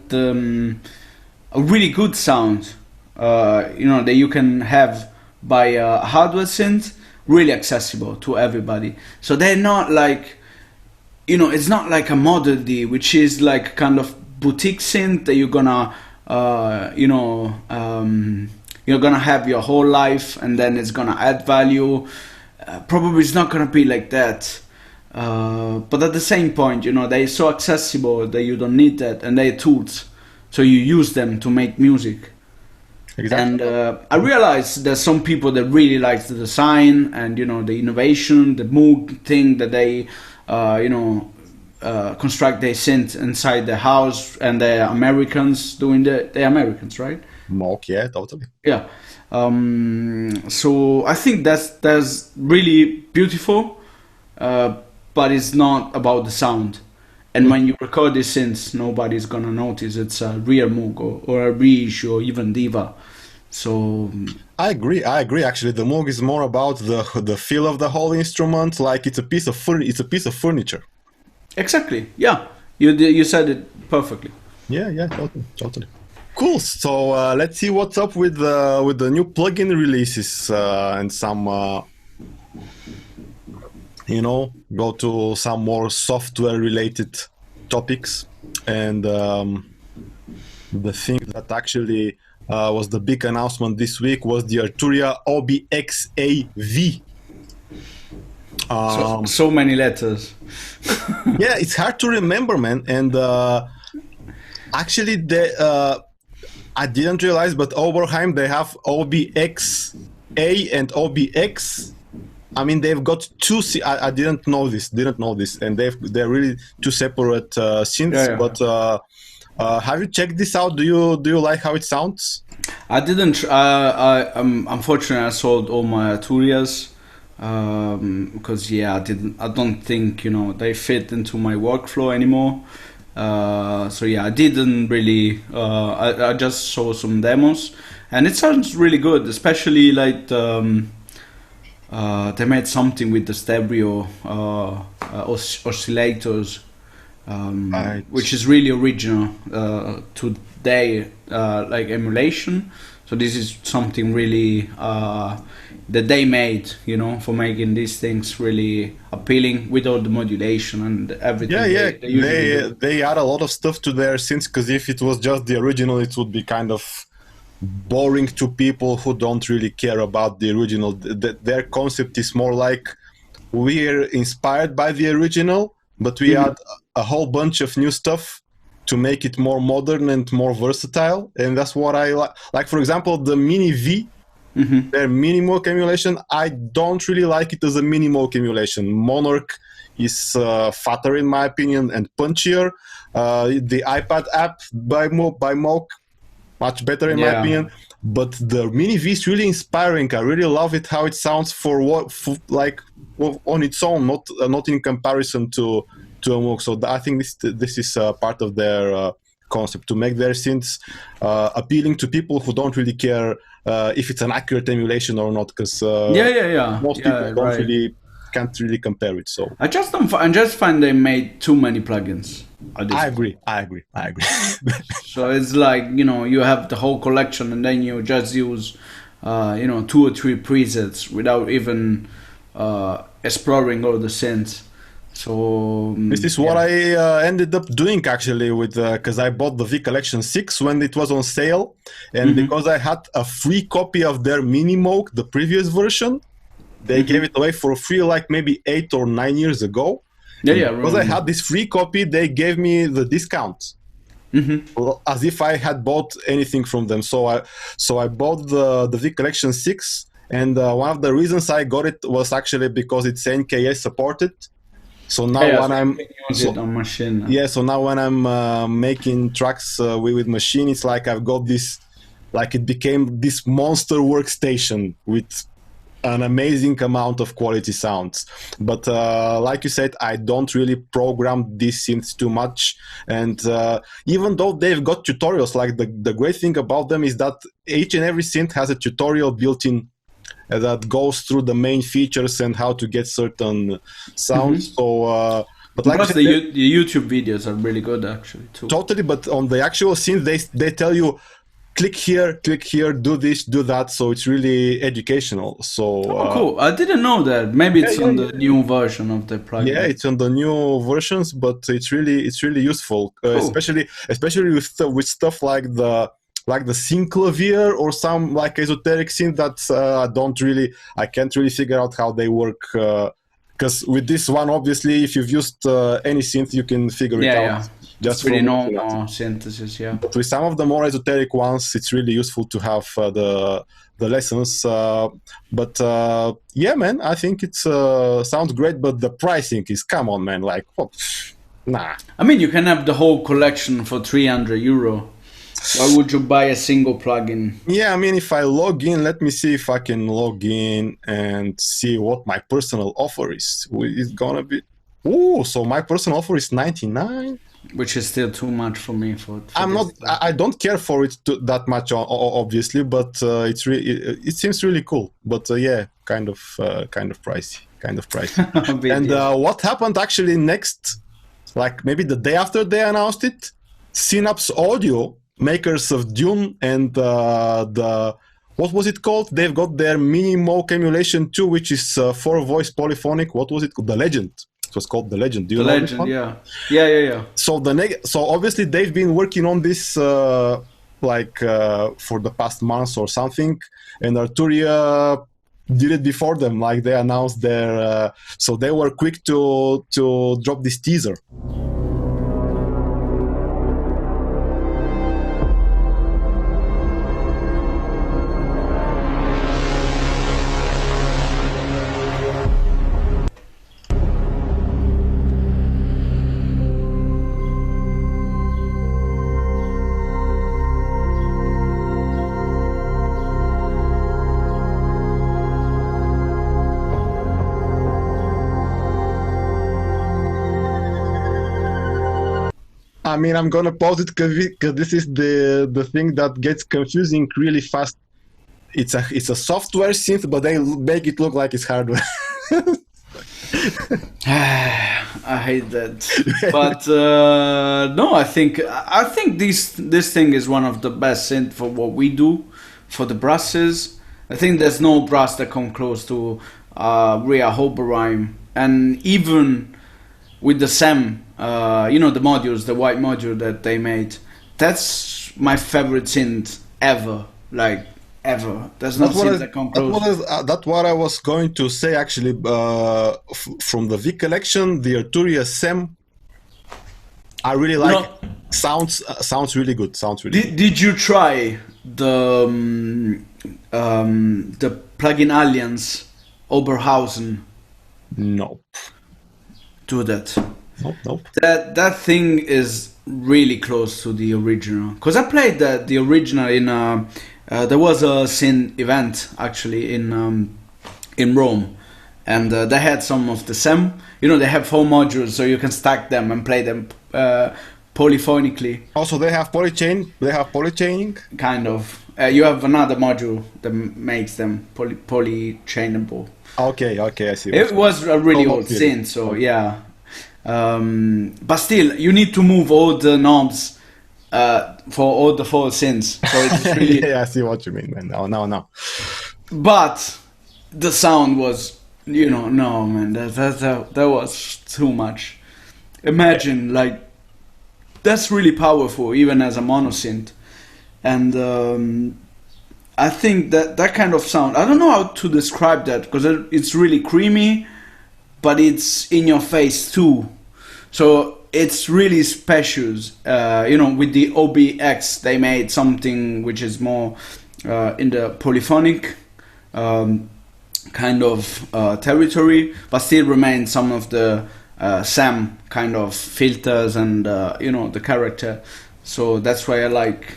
a really good sound, that you can have by a hardware synth, really accessible to everybody. So they're not like, it's not like a Model D, which is like kind of boutique synth that you're gonna, you're gonna have your whole life, and then it's gonna add value. Probably it's not gonna be like that. But at the same point, they're so accessible that you don't need that, and they're tools, so you use them to make music. Exactly. And I realized there's some people that really like the design and the innovation, the Moog thing that they construct their synth inside the house, and they're Americans doing they're Americans, right? Moog, yeah, totally. Yeah. So I think that's really beautiful, but it's not about the sound. And when you record these synths, nobody's gonna notice it's a real Moog or a Reach or even Diva. So I agree. Actually, the Moog is more about the feel of the whole instrument, like it's a piece of furniture. Exactly. Yeah, you said it perfectly. Yeah, totally. Cool. So let's see what's up with the new plugin releases and some, go to some more software-related topics. And the thing that actually was the big announcement this week was the Arturia OB-XA V. So many letters. Yeah, it's hard to remember, man. And actually, I didn't realize, but Oberheim, they have OB-XA and OB-X. I mean, they've got two. I didn't know this, and they're really two separate synths. Yeah. But have you checked this out? Do you like how it sounds? I didn't. Unfortunately, I sold all my Arturias because I don't think they fit into my workflow anymore. So I didn't really. I just saw some demos, and it sounds really good, especially like. They made something with the stereo oscillators, Right. which is really original today, like emulation. So this is something really that they made, for making these things really appealing with all the modulation and everything. Yeah. They add a lot of stuff to their synths, because if it was just the original, it would be kind of boring to people who don't really care about the original. Their concept is more like, we're inspired by the original, but we add a whole bunch of new stuff to make it more modern and more versatile. And that's what I like. Like, for example, the Mini V, their Mini Moog emulation, I don't really like it as a Mini Moog emulation. Monarch is fatter in my opinion and punchier. The iPad app by Moog, much better in my opinion. But the Mini V is really inspiring. I really love it, how it sounds on its own, not in comparison to a Moog. So I think this is part of their concept, to make their synths appealing to people who don't really care if it's an accurate emulation or not, because most people can't really compare it. So I just find they made too many plugins. I agree. So it's like, you have the whole collection, and then you just use 2 or 3 presets without even exploring all the synths. So this is what I ended up doing, actually, with because I bought the V Collection 6 when it was on sale, and because I had a free copy of their Mini Moog, the previous version, they gave it away for free like maybe 8 or 9 years ago. Because I had this free copy, they gave me the discount, as if I had bought anything from them. So I bought the V Collection 6, and one of the reasons I got it was actually because it's NKS supported. So now so now when I'm making tracks with Machine, it's like I've got this like it became this monster workstation with an amazing amount of quality sounds. But like you said, I don't really program these synths too much. And even though they've got tutorials, like the great thing about them is that each and every synth has a tutorial built in that goes through the main features and how to get certain sounds. So, but like plus the YouTube videos are really good actually too. Totally, but on the actual synth, they tell you, click here, do this, do that. So it's really educational. So cool! I didn't know that. Maybe it's on the new version of the plugin. Yeah, it's on the new versions, but it's really useful, cool. especially with stuff like the synclavier or some like esoteric synth that I can't really figure out how they work. Because with this one, obviously, if you've used any synth, you can figure it out. Yeah. Just really normal synthesis, yeah. But with some of the more esoteric ones, it's really useful to have the lessons. But yeah, man, I think it sounds great. But the pricing is, come on, man, like, what? Nah. I mean, you can have the whole collection for €300. Why would you buy a single plugin? Yeah, I mean, if I log in, let me see if I can log in and see what my personal offer is. It's gonna be, so my personal offer is 99, which is still too much for me. I don't care for it that much, obviously, but it seems really cool. But yeah, kind of pricey. And what happened actually next? Like maybe the day after they announced it, Synapse Audio, makers of Dune and what was it called? They've got their Mini-Moog emulation too, which is 4-voice polyphonic. What was it called? The Legend. It was called The Legend. Do you know this one? Yeah. So obviously they've been working on this for the past months or something, and Arturia did it before them. Like they announced their, so they were quick to drop this teaser. I mean, I'm gonna pause it because this is the thing that gets confusing really fast. It's a software synth, but they make it look like it's hardware. I hate that, but no, I think this thing is one of the best synth for what we do, for the brusses. I think there's no brass that come close to Rhea Hoberheim, and even with the SEM. The modules, the white module that they made, that's my favorite synth ever, like ever. There's no synth that comes close. That's what I was going to say actually. From the V collection, the Arturia SEM, I really like. Sounds really good. Did you try the plugin Alliance Oberhausen? Nope. Do that. Nope. That thing is really close to the original. Because I played the original in there was a synth event actually in Rome, and they had some of the SEM. They have 4 modules, so you can stack them and play them polyphonically. Also, they have polychain. They have polychaining. Kind of. You have another module that makes them polychainable. Okay, I see. It was a really old synth, so yeah. But still, you need to move all the knobs for all the 4 synths. So it's really yeah, I see what you mean, man. No. But the sound was, no, man, that was too much. Imagine, like, that's really powerful, even as a mono synth. And I think that kind of sound, I don't know how to describe that, because it's really creamy, but it's in your face too. So it's really special. With the OB-XA, they made something which is more in the polyphonic kind of territory, but still remains some of the SAM kind of filters and the character. So that's why I like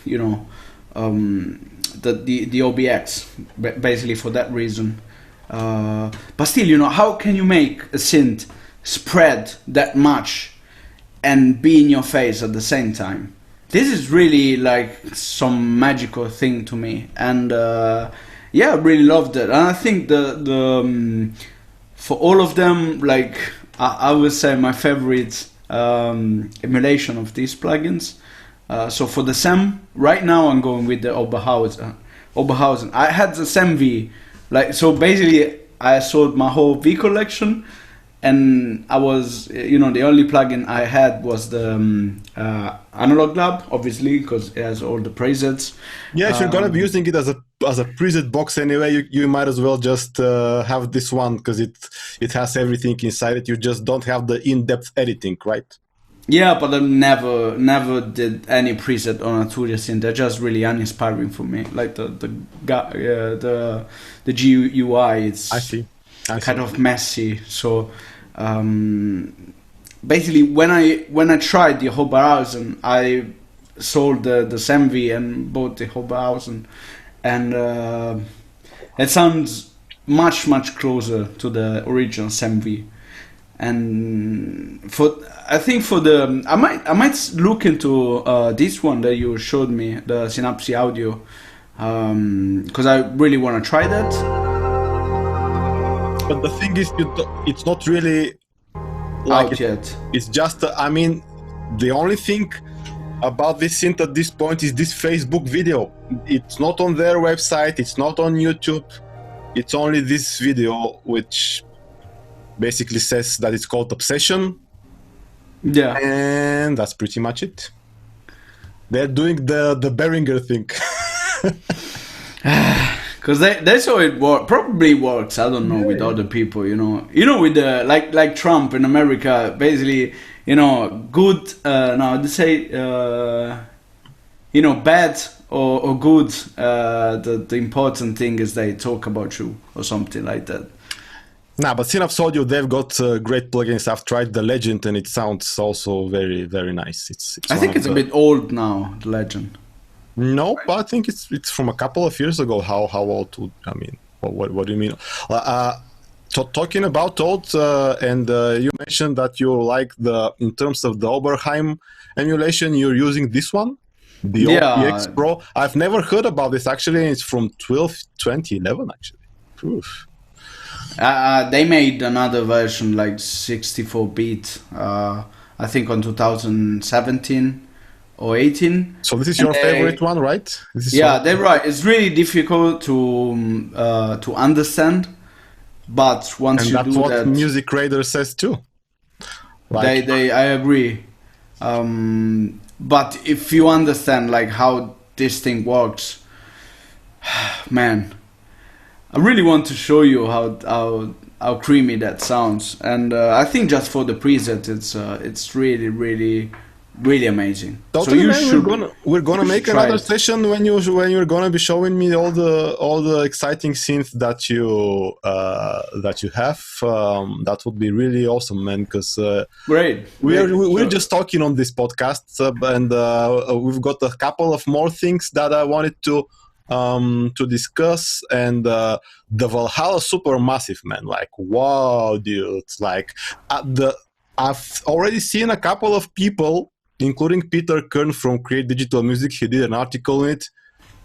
the OB-X basically for that reason. But still, you know, how can you make a synth spread that much and be in your face at the same time? This is really like some magical thing to me, and yeah, I really loved it. And I think for all of them, like I would say my favorite emulation of these plugins. So for the SEM, right now I'm going with the Oberhausen. I had the SEM V, like, so basically I sold my whole V collection, and I was, you know, the only plugin I had was the Analog Lab, obviously, because it has all the presets. Yeah, if you're gonna be using it as a preset box anyway, you might as well just have this one, because it has everything inside it. You just don't have the in-depth editing, right? Yeah, but I never did any preset on Arturia synth. They're just really uninspiring for me. Like the GUI, it's I see. kind of messy. So basically, when I tried the Oberhausen, I sold the SEMV and bought the Oberhausen, and it sounds much closer to the original SEMV. And I think for the I might look into this one that you showed me, the Synapse Audio, because I really want to try that. But the thing is, it's not really like out yet. It's just, I mean, the only thing about this synth at this point is this Facebook video. It's not on their website. It's not on YouTube. It's only this video, which basically says that it's called Obsession. Yeah. And that's pretty much it. They're doing the Behringer thing. Because that's how it probably works. I don't know, with other people, you know, with the like Trump in America, basically, you know, good. No, they say, you know, bad or good. The important thing is they talk about you or something like that. Nah, but Synapse Audio, they've got great plugins. I've tried the Legend, and it sounds also very, very nice. I think it's a bit old now, the Legend. No, but I think it's from a couple of years ago. How old? I mean, what do you mean? Talking about old, and you mentioned that you like in terms of the Oberheim emulation, you're using this one, the OB-XA Pro. I've never heard about this actually. It's from 2011 actually. Oof. They made another version, like 64-bit, I think on 2017 or 18. So this is your favorite one, right? Yeah, they're right. It's really difficult to understand, but once you do that... And that's what Music Radar says too. Like, I agree. But if you understand like how this thing works, man... I really want to show you how creamy that sounds, and I think just for the preset, it's really amazing. Totally, so we're gonna make another session when you're gonna be showing me all the exciting synths that you have. That would be really awesome, man. Because great. We're just talking on this podcast, and we've got a couple of more things that I wanted to discuss, and the Valhalla Supermassive, man, like, wow, dude, like I've already seen a couple of people, including Peter Kern from Create Digital Music. He did an article in it,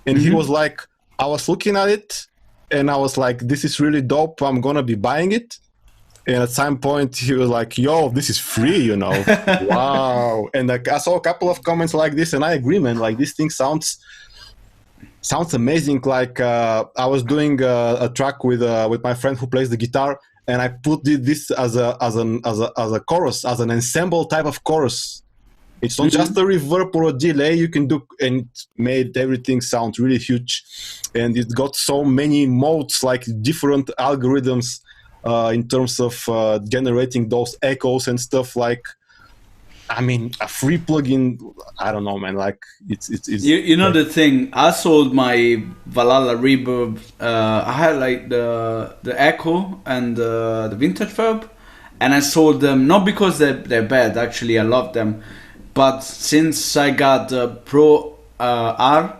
and he was like, I was looking at it and I was like, this is really dope, I'm gonna be buying it. And at some point he was like, yo, this is free, you know. Wow. And like, I saw a couple of comments like this, and I agree, man, like this thing sounds amazing. Like I was doing a track with my friend who plays the guitar, and I put this as a chorus, as an ensemble type of chorus. It's not just a reverb or a delay you can do, and it made everything sound really huge. And it got so many modes, like different algorithms in terms of generating those echoes and stuff. Like, I mean, a free plugin, I don't know, man. Like, it's you know the thing. I sold my Valhalla reverb. I had like the echo and the vintage verb, and I sold them not because they're bad. Actually, I love them, but since I got the Pro R,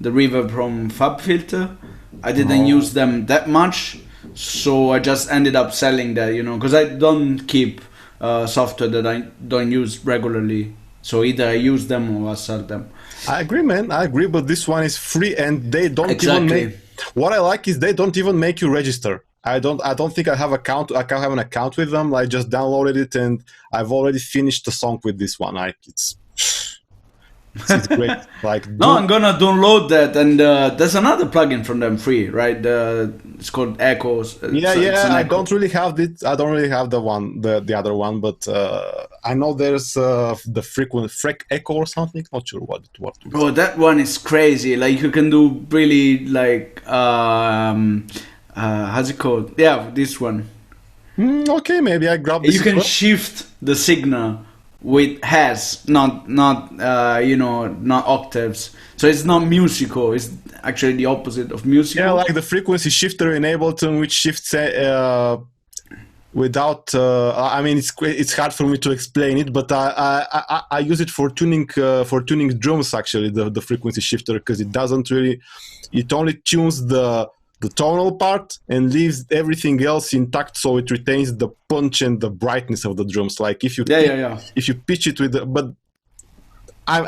the reverb from FabFilter. I didn't use them that much, so I just ended up selling that, because I don't keep software that I don't use regularly. So either I use them or I sell them. I agree, man. I agree, but this one is free, and they don't even make. What I like is they don't even make you register. I don't think I have account. I can't have an account with them. I just downloaded it, and I've already finished the song with this one. It's great. I'm gonna download that, and there's another plugin from them free, right? It's called Echoes. I don't really have it. I don't really have the other one, but I know there's the frequent echo or something. Not sure what. Oh, that one is crazy. Like you can do really how's it called? Yeah, this one. Okay, maybe I grab this. You can shift the signal with has, not octaves. So it's not musical. It's actually the opposite of musical. Yeah, like the frequency shifter in Ableton, which shifts without. It's hard for me to explain it, but I use it for tuning drums. Actually, the frequency shifter, because it doesn't really. It only tunes the tonal part and leaves everything else intact, so it retains the punch and the brightness of the drums. Like if you if you pitch it with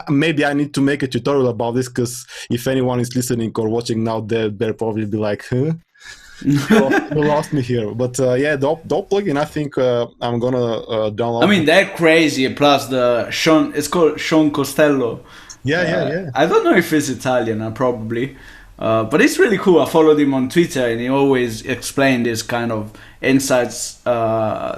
maybe I need to make a tutorial about this, because if anyone is listening or watching now, they'll probably be like, huh? You lost me here. But the plugin, I think I'm gonna download. I mean, they're crazy. Plus it's called Sean Costello. Yeah. I don't know if it's Italian, probably. But it's really cool. I followed him on Twitter, and he always explained this kind of insights,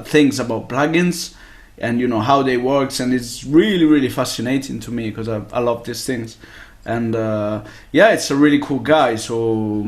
things about plugins, and how they works, and it's really, really fascinating to me, because I love these things, and it's a really cool guy. So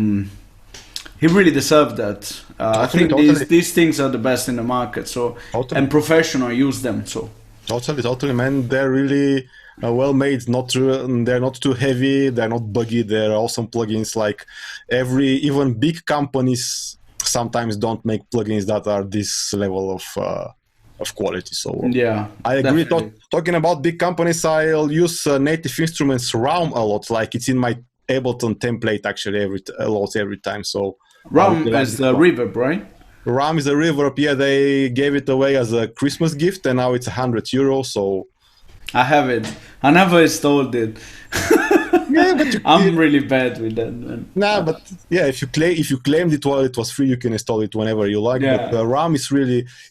he really deserved that. I think these things are the best in the market. So and professional use them. So totally, man. They're really. Well made, they're not too heavy, they're not buggy, they're awesome plugins. Like even big companies sometimes don't make plugins that are this level of quality. So I agree. Talking about big companies, I'll use Native Instruments RAM a lot. Like it's in my Ableton template actually every time. So RAM is the reverb, right? RAM is a reverb. Yeah, they gave it away as a Christmas gift, and now it's €100. So. I have it. I never installed it. But I'm really bad with that, man. But if you claimed it while it was free, you can install it whenever you like. Yeah. But RAM is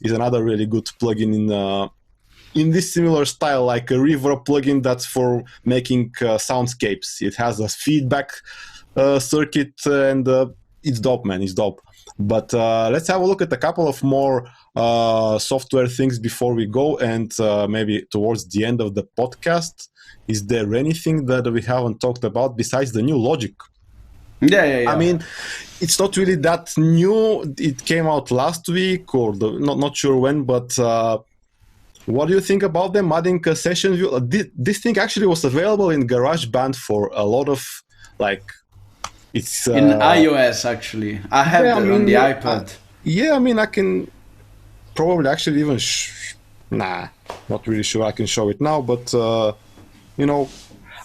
another really good plugin in this similar style, like a reverb plugin that's for making soundscapes. It has a feedback circuit, and it's dope, man. It's dope. But let's have a look at a couple of more software things before we go, and maybe towards the end of the podcast. Is there anything that we haven't talked about besides the new Logic? Yeah. I mean, it's not really that new. It came out last week, or not sure when, but what do you think about them adding a session view? This thing actually was available in GarageBand for a lot of, it's in iOS actually. I have it on the iPad. I can probably actually even not really sure I can show it now, but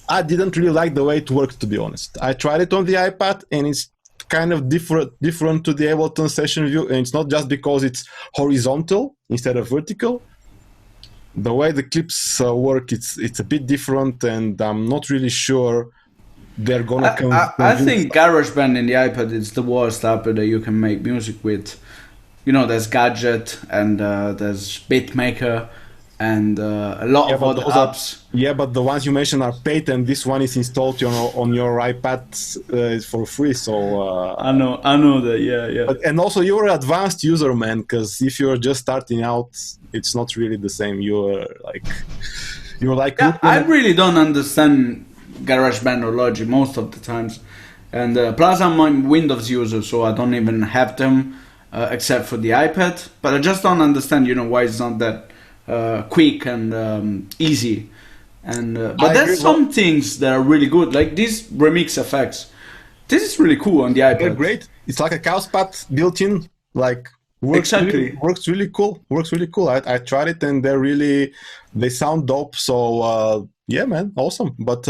I didn't really like the way it worked, to be honest. I tried it on the iPad, and it's kind of different to the Ableton session view, and it's not just because it's horizontal instead of vertical. The way the clips work, it's a bit different, and I'm not really sure they're gonna come. I think GarageBand in the iPad is the worst app that you can make music with. There's Gadget, and there's Beatmaker, and a lot of other apps. But the ones you mentioned are paid, and this one is installed on your iPad for free. So I know that. Yeah. And also, you're an advanced user, man. Because if you're just starting out, it's not really the same. You're like. I really don't understand GarageBand or Logic most of the times, and plus I'm a Windows user, so I don't even have them except for the iPad. But I just don't understand, why it's not that quick and easy. And but there's some things that are really good, like these remix effects. This is really cool on the iPad. They're great. It's like a mousepad built in, works really cool. I tried it, and they sound dope. So Yeah, man, awesome. But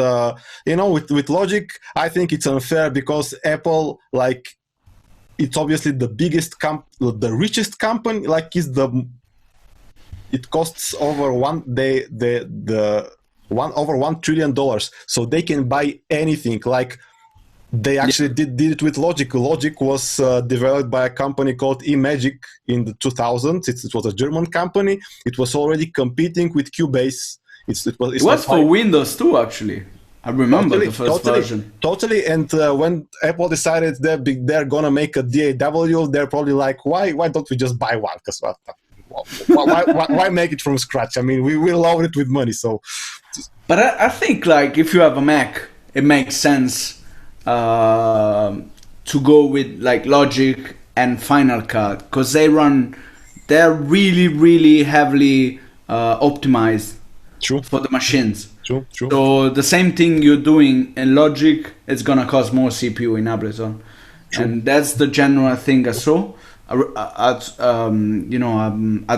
with Logic, I think it's unfair because Apple, like, it's obviously the biggest the richest company. Like, it costs over over $1 trillion, so they can buy anything. Like, they actually did it with Logic. Logic was developed by a company called eMagic in the 2000s. It was a German company. It was already competing with Cubase. It was for Windows too, actually. I remember the first version. Totally. And when Apple decided they're gonna make a DAW, they're probably like, why don't we just buy one? Because why make it from scratch? I mean, we load it with money. So, but I think, like, if you have a Mac, it makes sense to go with like Logic and Final Cut, because they're really, really heavily optimized. True. For the machines. True. So the same thing you're doing in Logic, it's gonna cost more CPU in Ableton. True. And that's the general thing I saw. I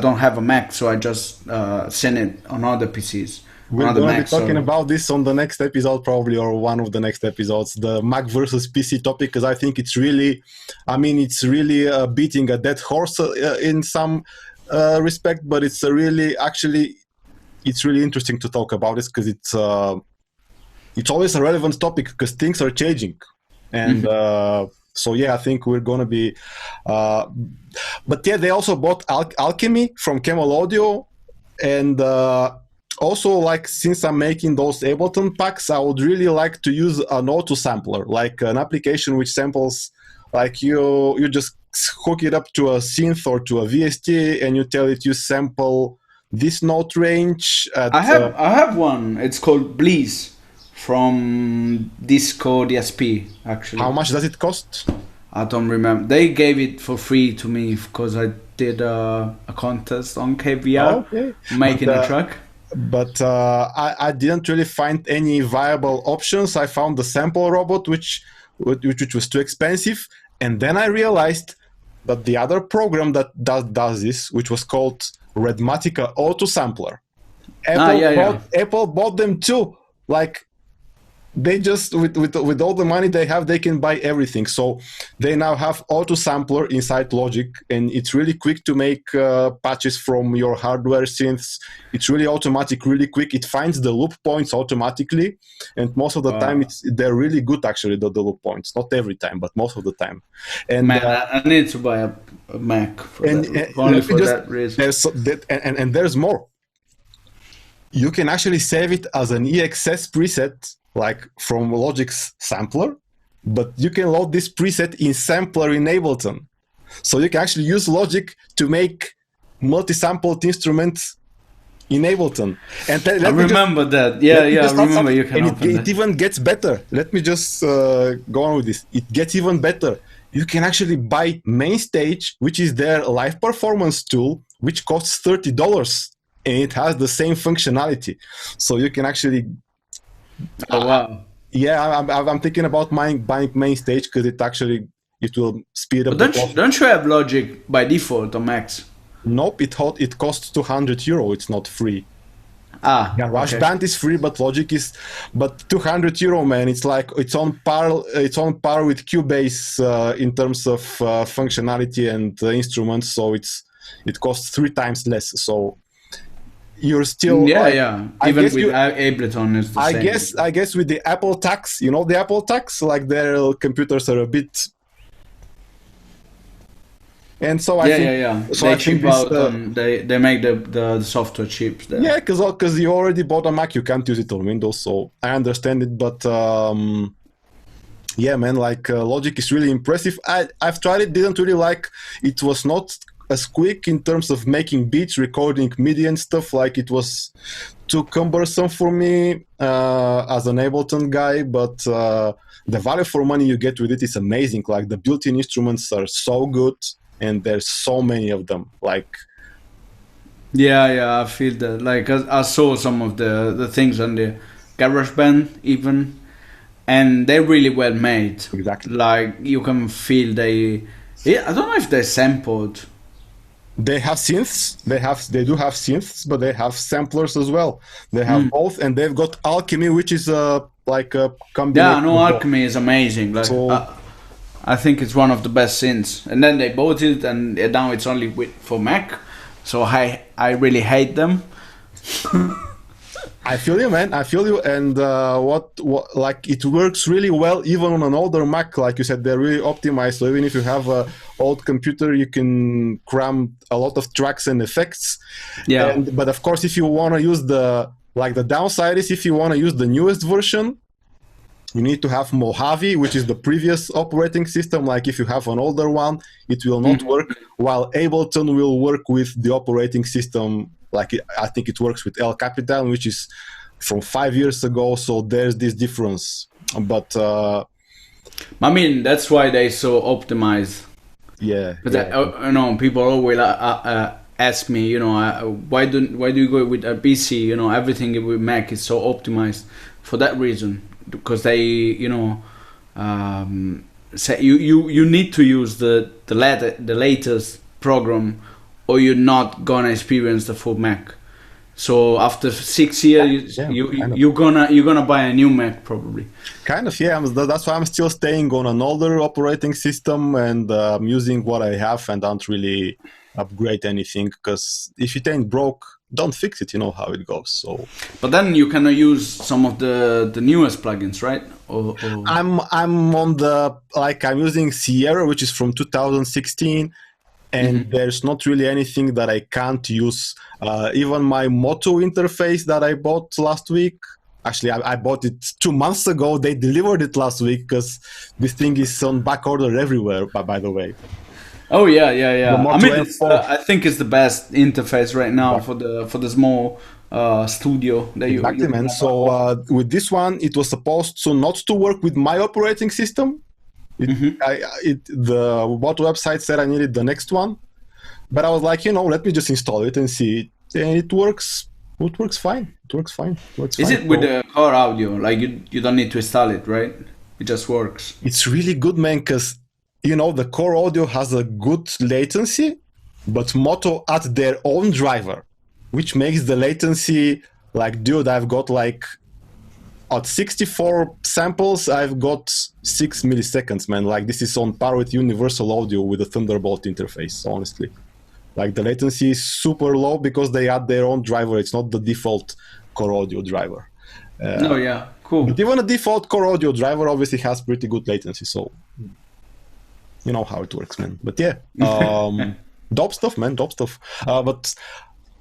don't have a Mac, so I just send it on other PCs. We're going to be talking about this on the next episode, probably, or one of the next episodes, the Mac versus PC topic, because I think it's really beating a dead horse in some respect, but it's really interesting to talk about this, because it's always a relevant topic because things are changing. And so, yeah, I think we're going to be... but yeah, they also bought Alchemy from Camel Audio. And also, like, since I'm making those Ableton packs, I would really like to use an auto sampler, like an application which samples, like, you just hook it up to a synth or to a VST and you tell it you sample this note range. I have one. It's called Bleeze from Disco DSP, actually. How much does it cost? I don't remember. They gave it for free to me because I did a contest on KVR making a track. But I didn't really find any viable options. I found the sample robot, which was too expensive. And then I realized that the other program that does this, which was called Redmatica Auto Sampler, Apple bought them too. Like, they just with all the money they have, they can buy everything. So they now have auto sampler inside Logic, and it's really quick to make patches from your hardware synths. It's really automatic, really quick. It finds the loop points automatically, and most of the time they're really good, actually, the loop points. Not every time, but most of the time. And man, I need to buy a Mac for that reason. And there's more. You can actually save it as an EXS preset, like from Logic's sampler, but you can load this preset in sampler in Ableton. So you can actually use Logic to make multi-sampled instruments in Ableton. And I remember that. I remember you can open it even gets better. Let me just go on with this. It gets even better. You can actually buy Mainstage, which is their live performance tool, which costs $30, and it has the same functionality. So you can actually... Oh, wow. I'm thinking about buying Mainstage because it will speed up. But don't you have Logic by default on Macs? Nope, it costs €200. It's not free. GarageBand is free, but Logic is. But €200, man, it's like it's on par with Cubase in terms of functionality and instruments. So it costs 3 times less. So you're still even with Ableton is the same. I guess with the Apple tax, the Apple tax, like, their computers are a bit. And so I think they cheap out. They make the software cheap there. Yeah, because you already bought a Mac, you can't use it on Windows. So I understand it, but yeah, man, like, Logic is really impressive. I've tried it, didn't really like. It was not as quick in terms of making beats, recording MIDI and stuff. Like, it was too cumbersome for me as an Ableton guy, but the value for money you get with it is amazing. Like, the built-in instruments are so good, and there's so many of them. Like, I feel that. Like, I saw some of the things on the GarageBand even, and they're really well made. Exactly. Like, you can feel I don't know if they sampled. They have synths. They do have synths, but they have samplers as well. They have both, and they've got Alchemy, which is like a combination. Yeah, no, Alchemy is amazing. Like, So- I think it's one of the best synths. And then they bought it, and now it's only for Mac. So I really hate them. I feel you, man. I feel you. And what like it works really well even on an older Mac. Like you said, they're really optimized. So even if you have a old computer, you can cram a lot of tracks and effects. Yeah. But of course, if you want to use the downside is if you want to use the newest version, you need to have Mojave, which is the previous operating system. Like if you have an older one, it will not work. While Ableton will work with the operating system. I think it works with El Capitan, which is from 5 years ago. So there's this difference. But I mean, that's why they so optimized. yeah, You know, people always ask me, you know, why do you go with a PC? You know, everything with Mac is so optimized for that reason, because they, you know, say you need to use the latest program, or you're not gonna experience the full Mac. So after 6 years, you're gonna buy a new Mac probably. kind of, yeah. That's why I'm still staying on an older operating system and using what I have and don't really upgrade anything, because if it ain't broke, don't fix it. You know how it goes. So, But then you cannot use some of the newest plugins, right? Or I'm on I'm using Sierra, which is from 2016. And there's not really anything that I can't use. Even my Motu interface that I bought last week, actually I bought it 2 months ago. They delivered it last week because this thing is on back order everywhere, by the way. Oh yeah. The I Motu mean, M4. I think it's the best interface right now for the small studio that Exactly, man. So with this one, it was supposed to not to work with my operating system. The bot website said I needed the next one, but I was like, let me just install it and see it, and it works. It works fine. It works fine. Is it with the core audio? Like you don't need to install it, right? It just works. It's really good, man, because the core audio has a good latency, but Moto add their own driver, which makes the latency like, dude, I've got like at 64 samples, I've got 6 milliseconds, man. Like this is on par with Universal Audio with a Thunderbolt interface, honestly. Like the latency is super low because they add their own driver. It's not the default core audio driver. Oh yeah, cool. But even a default core audio driver obviously has pretty good latency, so you know how it works, man. But yeah, dope stuff, man, dope stuff. But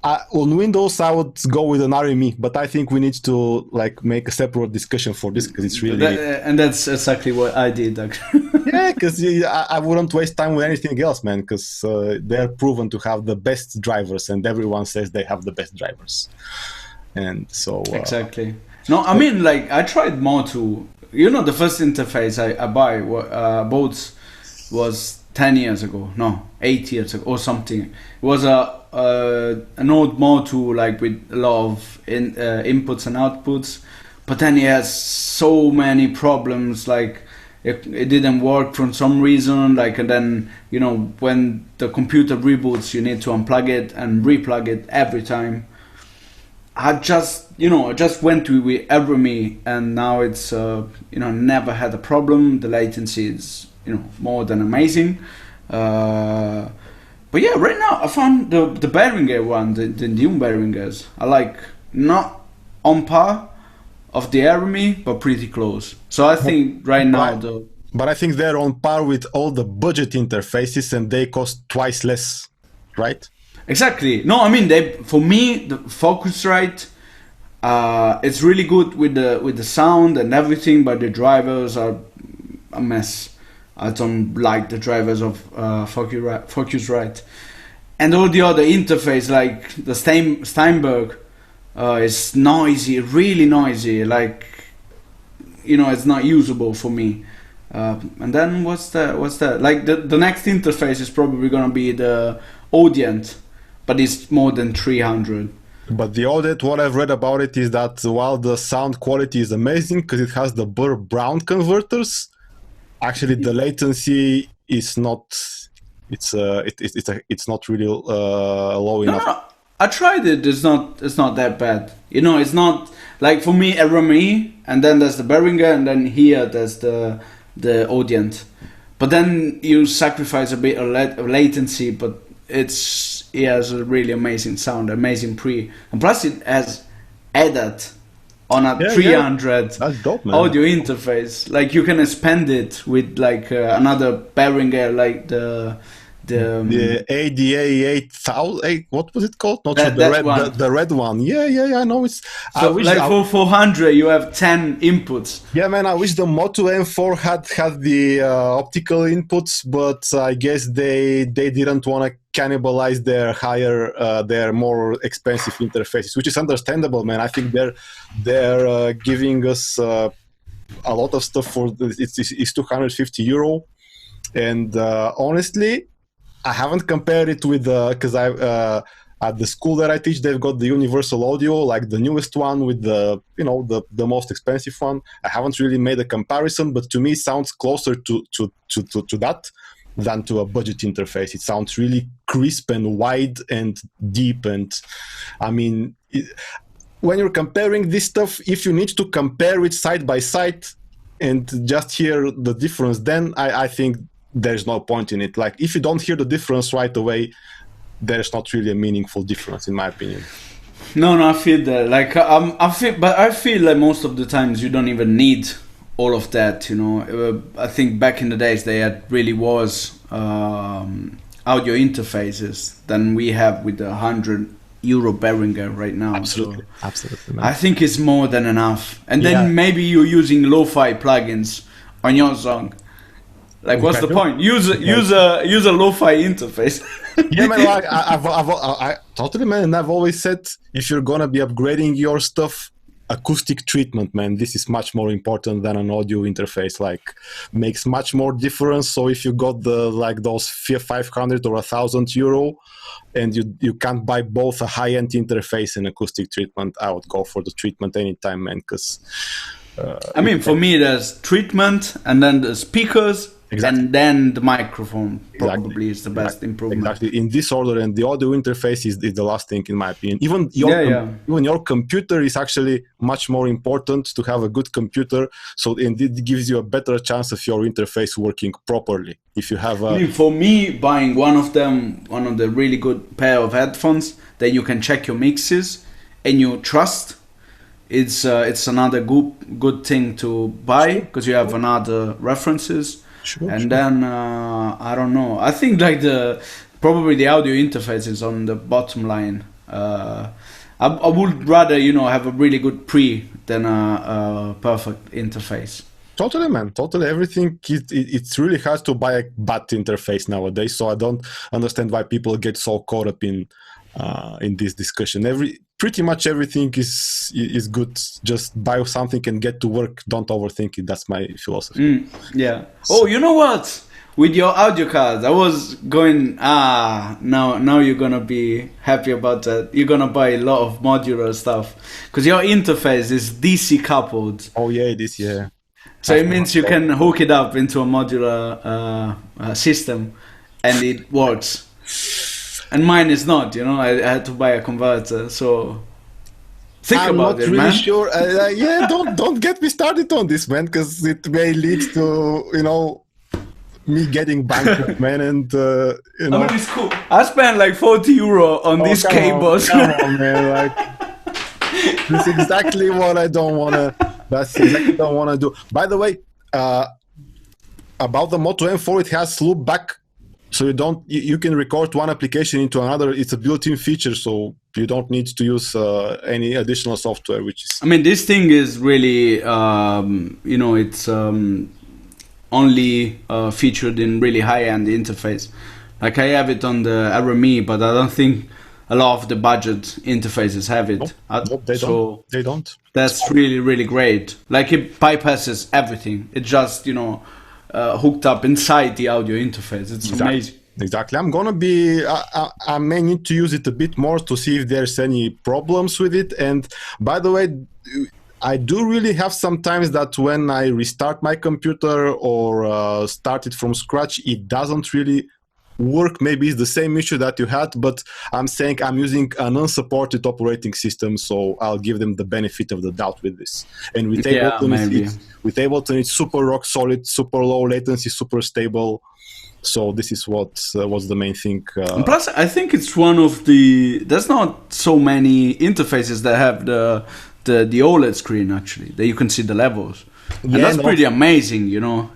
on Windows, I would go with an RME, but I think we need to make a separate discussion for this because it's really and that's exactly what I did, actually. Yeah, because I wouldn't waste time with anything else, man, because they're proven to have the best drivers, and everyone says they have the best drivers, and so exactly. No, I mean, like I tried Motu. The first interface I bought was 10 years ago, no, 8 years ago or something. It was an old Motu, like with a lot of inputs and outputs, but then it has so many problems, like it didn't work for some reason, like, and then when the computer reboots, you need to unplug it and replug it every time. I just went with RME, and now it's never had a problem. The latency is more than amazing. But yeah, right now I found the Behringer one, the new Behringers, I like, not on par of the RME, but pretty close. So I think right now But I think they're on par with all the budget interfaces, and they cost twice less, right? Exactly. No, I mean, for me, the Focusrite, it's really good with the sound and everything, but the drivers are a mess. I don't like the drivers of Focusrite, and all the other interface, like the Steinberg, is noisy, really noisy. Like, it's not usable for me. And then what's that? Like the next interface is probably gonna be the Audient, but it's more than 300. But the Audient, what I've read about it is that while the sound quality is amazing because it has the Burr-Brown converters, actually the latency is not it's not really low enough. No, I tried it. It's not that bad. You know, it's not like for me RME, and then there's the Behringer, and then here there's the Audient. But then you sacrifice a bit of latency, but it has a really amazing sound, amazing pre, and plus it has added on a 300 That's dope, man. audio interface. Like you can expand it with like another Behringer, like the ADA 8000. What was it called? Not That- sure. that one. The red one. Yeah. I know it's. so like for 400 you have 10 inputs. Yeah, man, I wish the Motu M4 had the optical inputs, but I guess they didn't want to cannibalize their more expensive interfaces, which is understandable, man. I think they're giving us a lot of stuff for it's 250 euro, and honestly, I haven't compared it with because I. At the school that I teach, they've got the universal audio, like the newest one with the most expensive one. I haven't really made a comparison, but to me, it sounds closer to that than to a budget interface. It sounds really crisp and wide and deep. And I mean, when you're comparing this stuff, if you need to compare it side by side and just hear the difference, then I think there's no point in it. Like if you don't hear the difference right away, there's not really a meaningful difference, in my opinion. No, I feel that. Like I feel like most of the times you don't even need all of that. You know, I think back in the days they had really was audio interfaces than we have with the €100 Behringer right now. Absolutely, So absolutely. Man. I think it's more than enough. And then maybe you're using lo-fi plugins on your song. Like, what's the point? Use a lo-fi interface. Yeah, man. Like I totally, man. And I've always said, if you're gonna be upgrading your stuff, acoustic treatment, man, this is much more important than an audio interface. Like, makes much more difference. So if you got those 500 or €1,000, and you can't buy both a high-end interface and acoustic treatment, I would go for the treatment anytime, man. Because I mean, for me, there's treatment, and then the speakers. Exactly. And then the microphone probably is the best improvement. Exactly, in this order, and the audio interface is the last thing, in my opinion. Even your computer is actually much more important to have a good computer. So, and it gives you a better chance of your interface working properly. If you have I mean, for me, buying one of the really good pair of headphones that you can check your mixes and you trust. It's another good thing to buy because you have another references. And then I don't know. I think like probably the audio interface is on the bottom line. I would rather have a really good pre than a perfect interface. Totally, man. Totally. Everything. It's really hard to buy a bad interface nowadays. So I don't understand why people get so caught up in this discussion. Pretty much everything is good. Just buy something and get to work. Don't overthink it. That's my philosophy. Yeah. Oh, you know what? With your audio cards, I was going. Now you're gonna be happy about that. You're gonna buy a lot of modular stuff because your interface is DC coupled. Oh yeah, this yeah. So it means you can hook it up into a modular system, and it works. And mine is not, I had to buy a converter. So think about it, man. I'm not really sure. Yeah, don't get me started on this, man, because it may lead to me getting bankrupt, man. And I mean, it's cool. I spent like €40 on these cables. Come on, man! Like, that's exactly what I don't wanna. That's exactly what I don't wanna do. By the way, about the Motu M4, it has loop back. So you can record one application into another. It's a built-in feature, so you don't need to use any additional software. Which is, I mean, this thing is really, it's only featured in really high-end interface. Like I have it on the RME, but I don't think a lot of the budget interfaces have it. Nope, they don't. That's really, really great. Like it bypasses everything. It just, hooked up inside the audio interface. It's amazing. Exactly. I'm gonna be. I may need to use it a bit more to see if there's any problems with it. And by the way, I do really have sometimes that when I restart my computer or start it from scratch, it doesn't really work. Maybe it's the same issue that you had, but I'm saying I'm using an unsupported operating system, so I'll give them the benefit of the doubt with this. And with Ableton, it's super rock solid, super low latency, super stable. So this is what was the main thing. And plus, I think it's one of there's not so many interfaces that have the OLED screen actually, that you can see the levels. And that's pretty amazing, you know.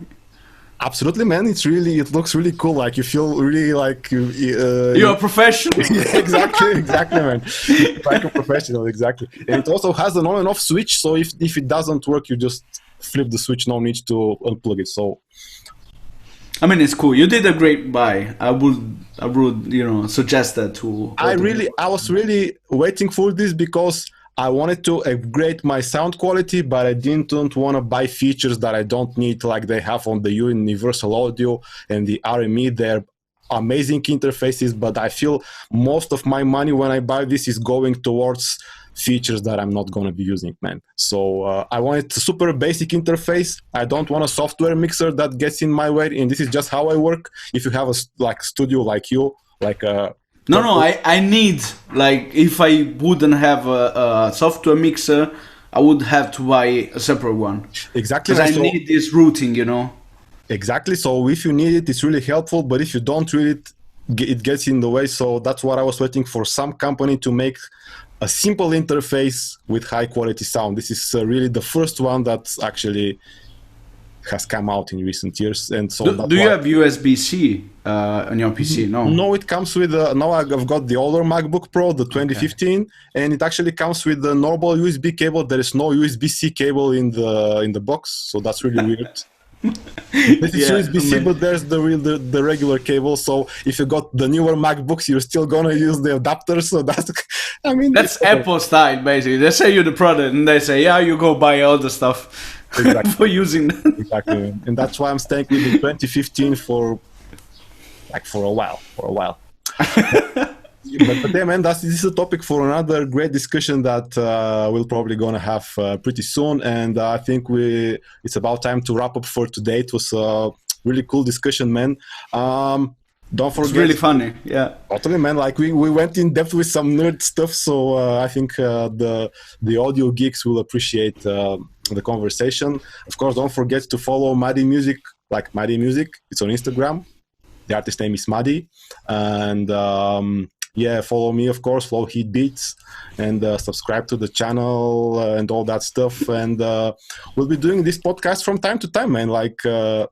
Absolutely, man. It looks really cool. Like you feel really like you're a professional. Yeah, exactly, man. Like a professional, exactly. And it also has an on and off switch. So if it doesn't work, you just flip the switch. No need to unplug it. So, I mean, it's cool. You did a great buy. I would, suggest that to. I was really waiting for this because I wanted to upgrade my sound quality, but I didn't want to buy features that I don't need, like they have on the Universal Audio and the RME. They're amazing interfaces, but I feel most of my money when I buy this is going towards features that I'm not going to be using, man. So I wanted a super basic interface. I don't want a software mixer that gets in my way, and this is just how I work. If you have a studio like you, like a No, I need, like, if I wouldn't have a software mixer, I would have to buy a separate one. Exactly. Because I need this routing, you know? Exactly. So if you need it, it's really helpful. But if you don't need it, it gets in the way. So that's what I was waiting for, some company to make a simple interface with high quality sound. This is really the first one that actually has come out in recent years. And so do you have USB-C on your PC? No, it comes with now I've got the older MacBook Pro, the 2015, and it actually comes with the normal USB cable. There is no USB-C cable in the box, so that's really weird. This is USB-C, but there's the regular cable. So if you got the newer MacBooks, you're still gonna use the adapter. So that's, I mean, that's Apple style basically. They say you the product, and they say, yeah, you go buy all the stuff. Exactly. For using them. Exactly, and that's why I'm staying with the 2015 for a while. But yeah, man, this is a topic for another great discussion that we're probably gonna have pretty soon. And I think it's about time to wrap up for today. It was a really cool discussion, man. Don't forget. It's really funny, yeah. Totally, man. Like we went in depth with some nerd stuff, so I think the audio geeks will appreciate the conversation. Of course, don't forget to follow Maddie Music, like Maddie Music. It's on Instagram. The artist name is Maddie, and follow me, of course, Flow Heat Beats, and subscribe to the channel and all that stuff. And we'll be doing this podcast from time to time, man. Like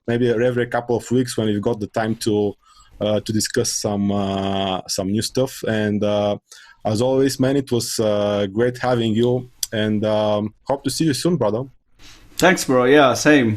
maybe every couple of weeks when we've got the time to discuss some new stuff. And as always, man, it was great having you, and hope to see you soon, brother. Thanks, bro. Yeah, same.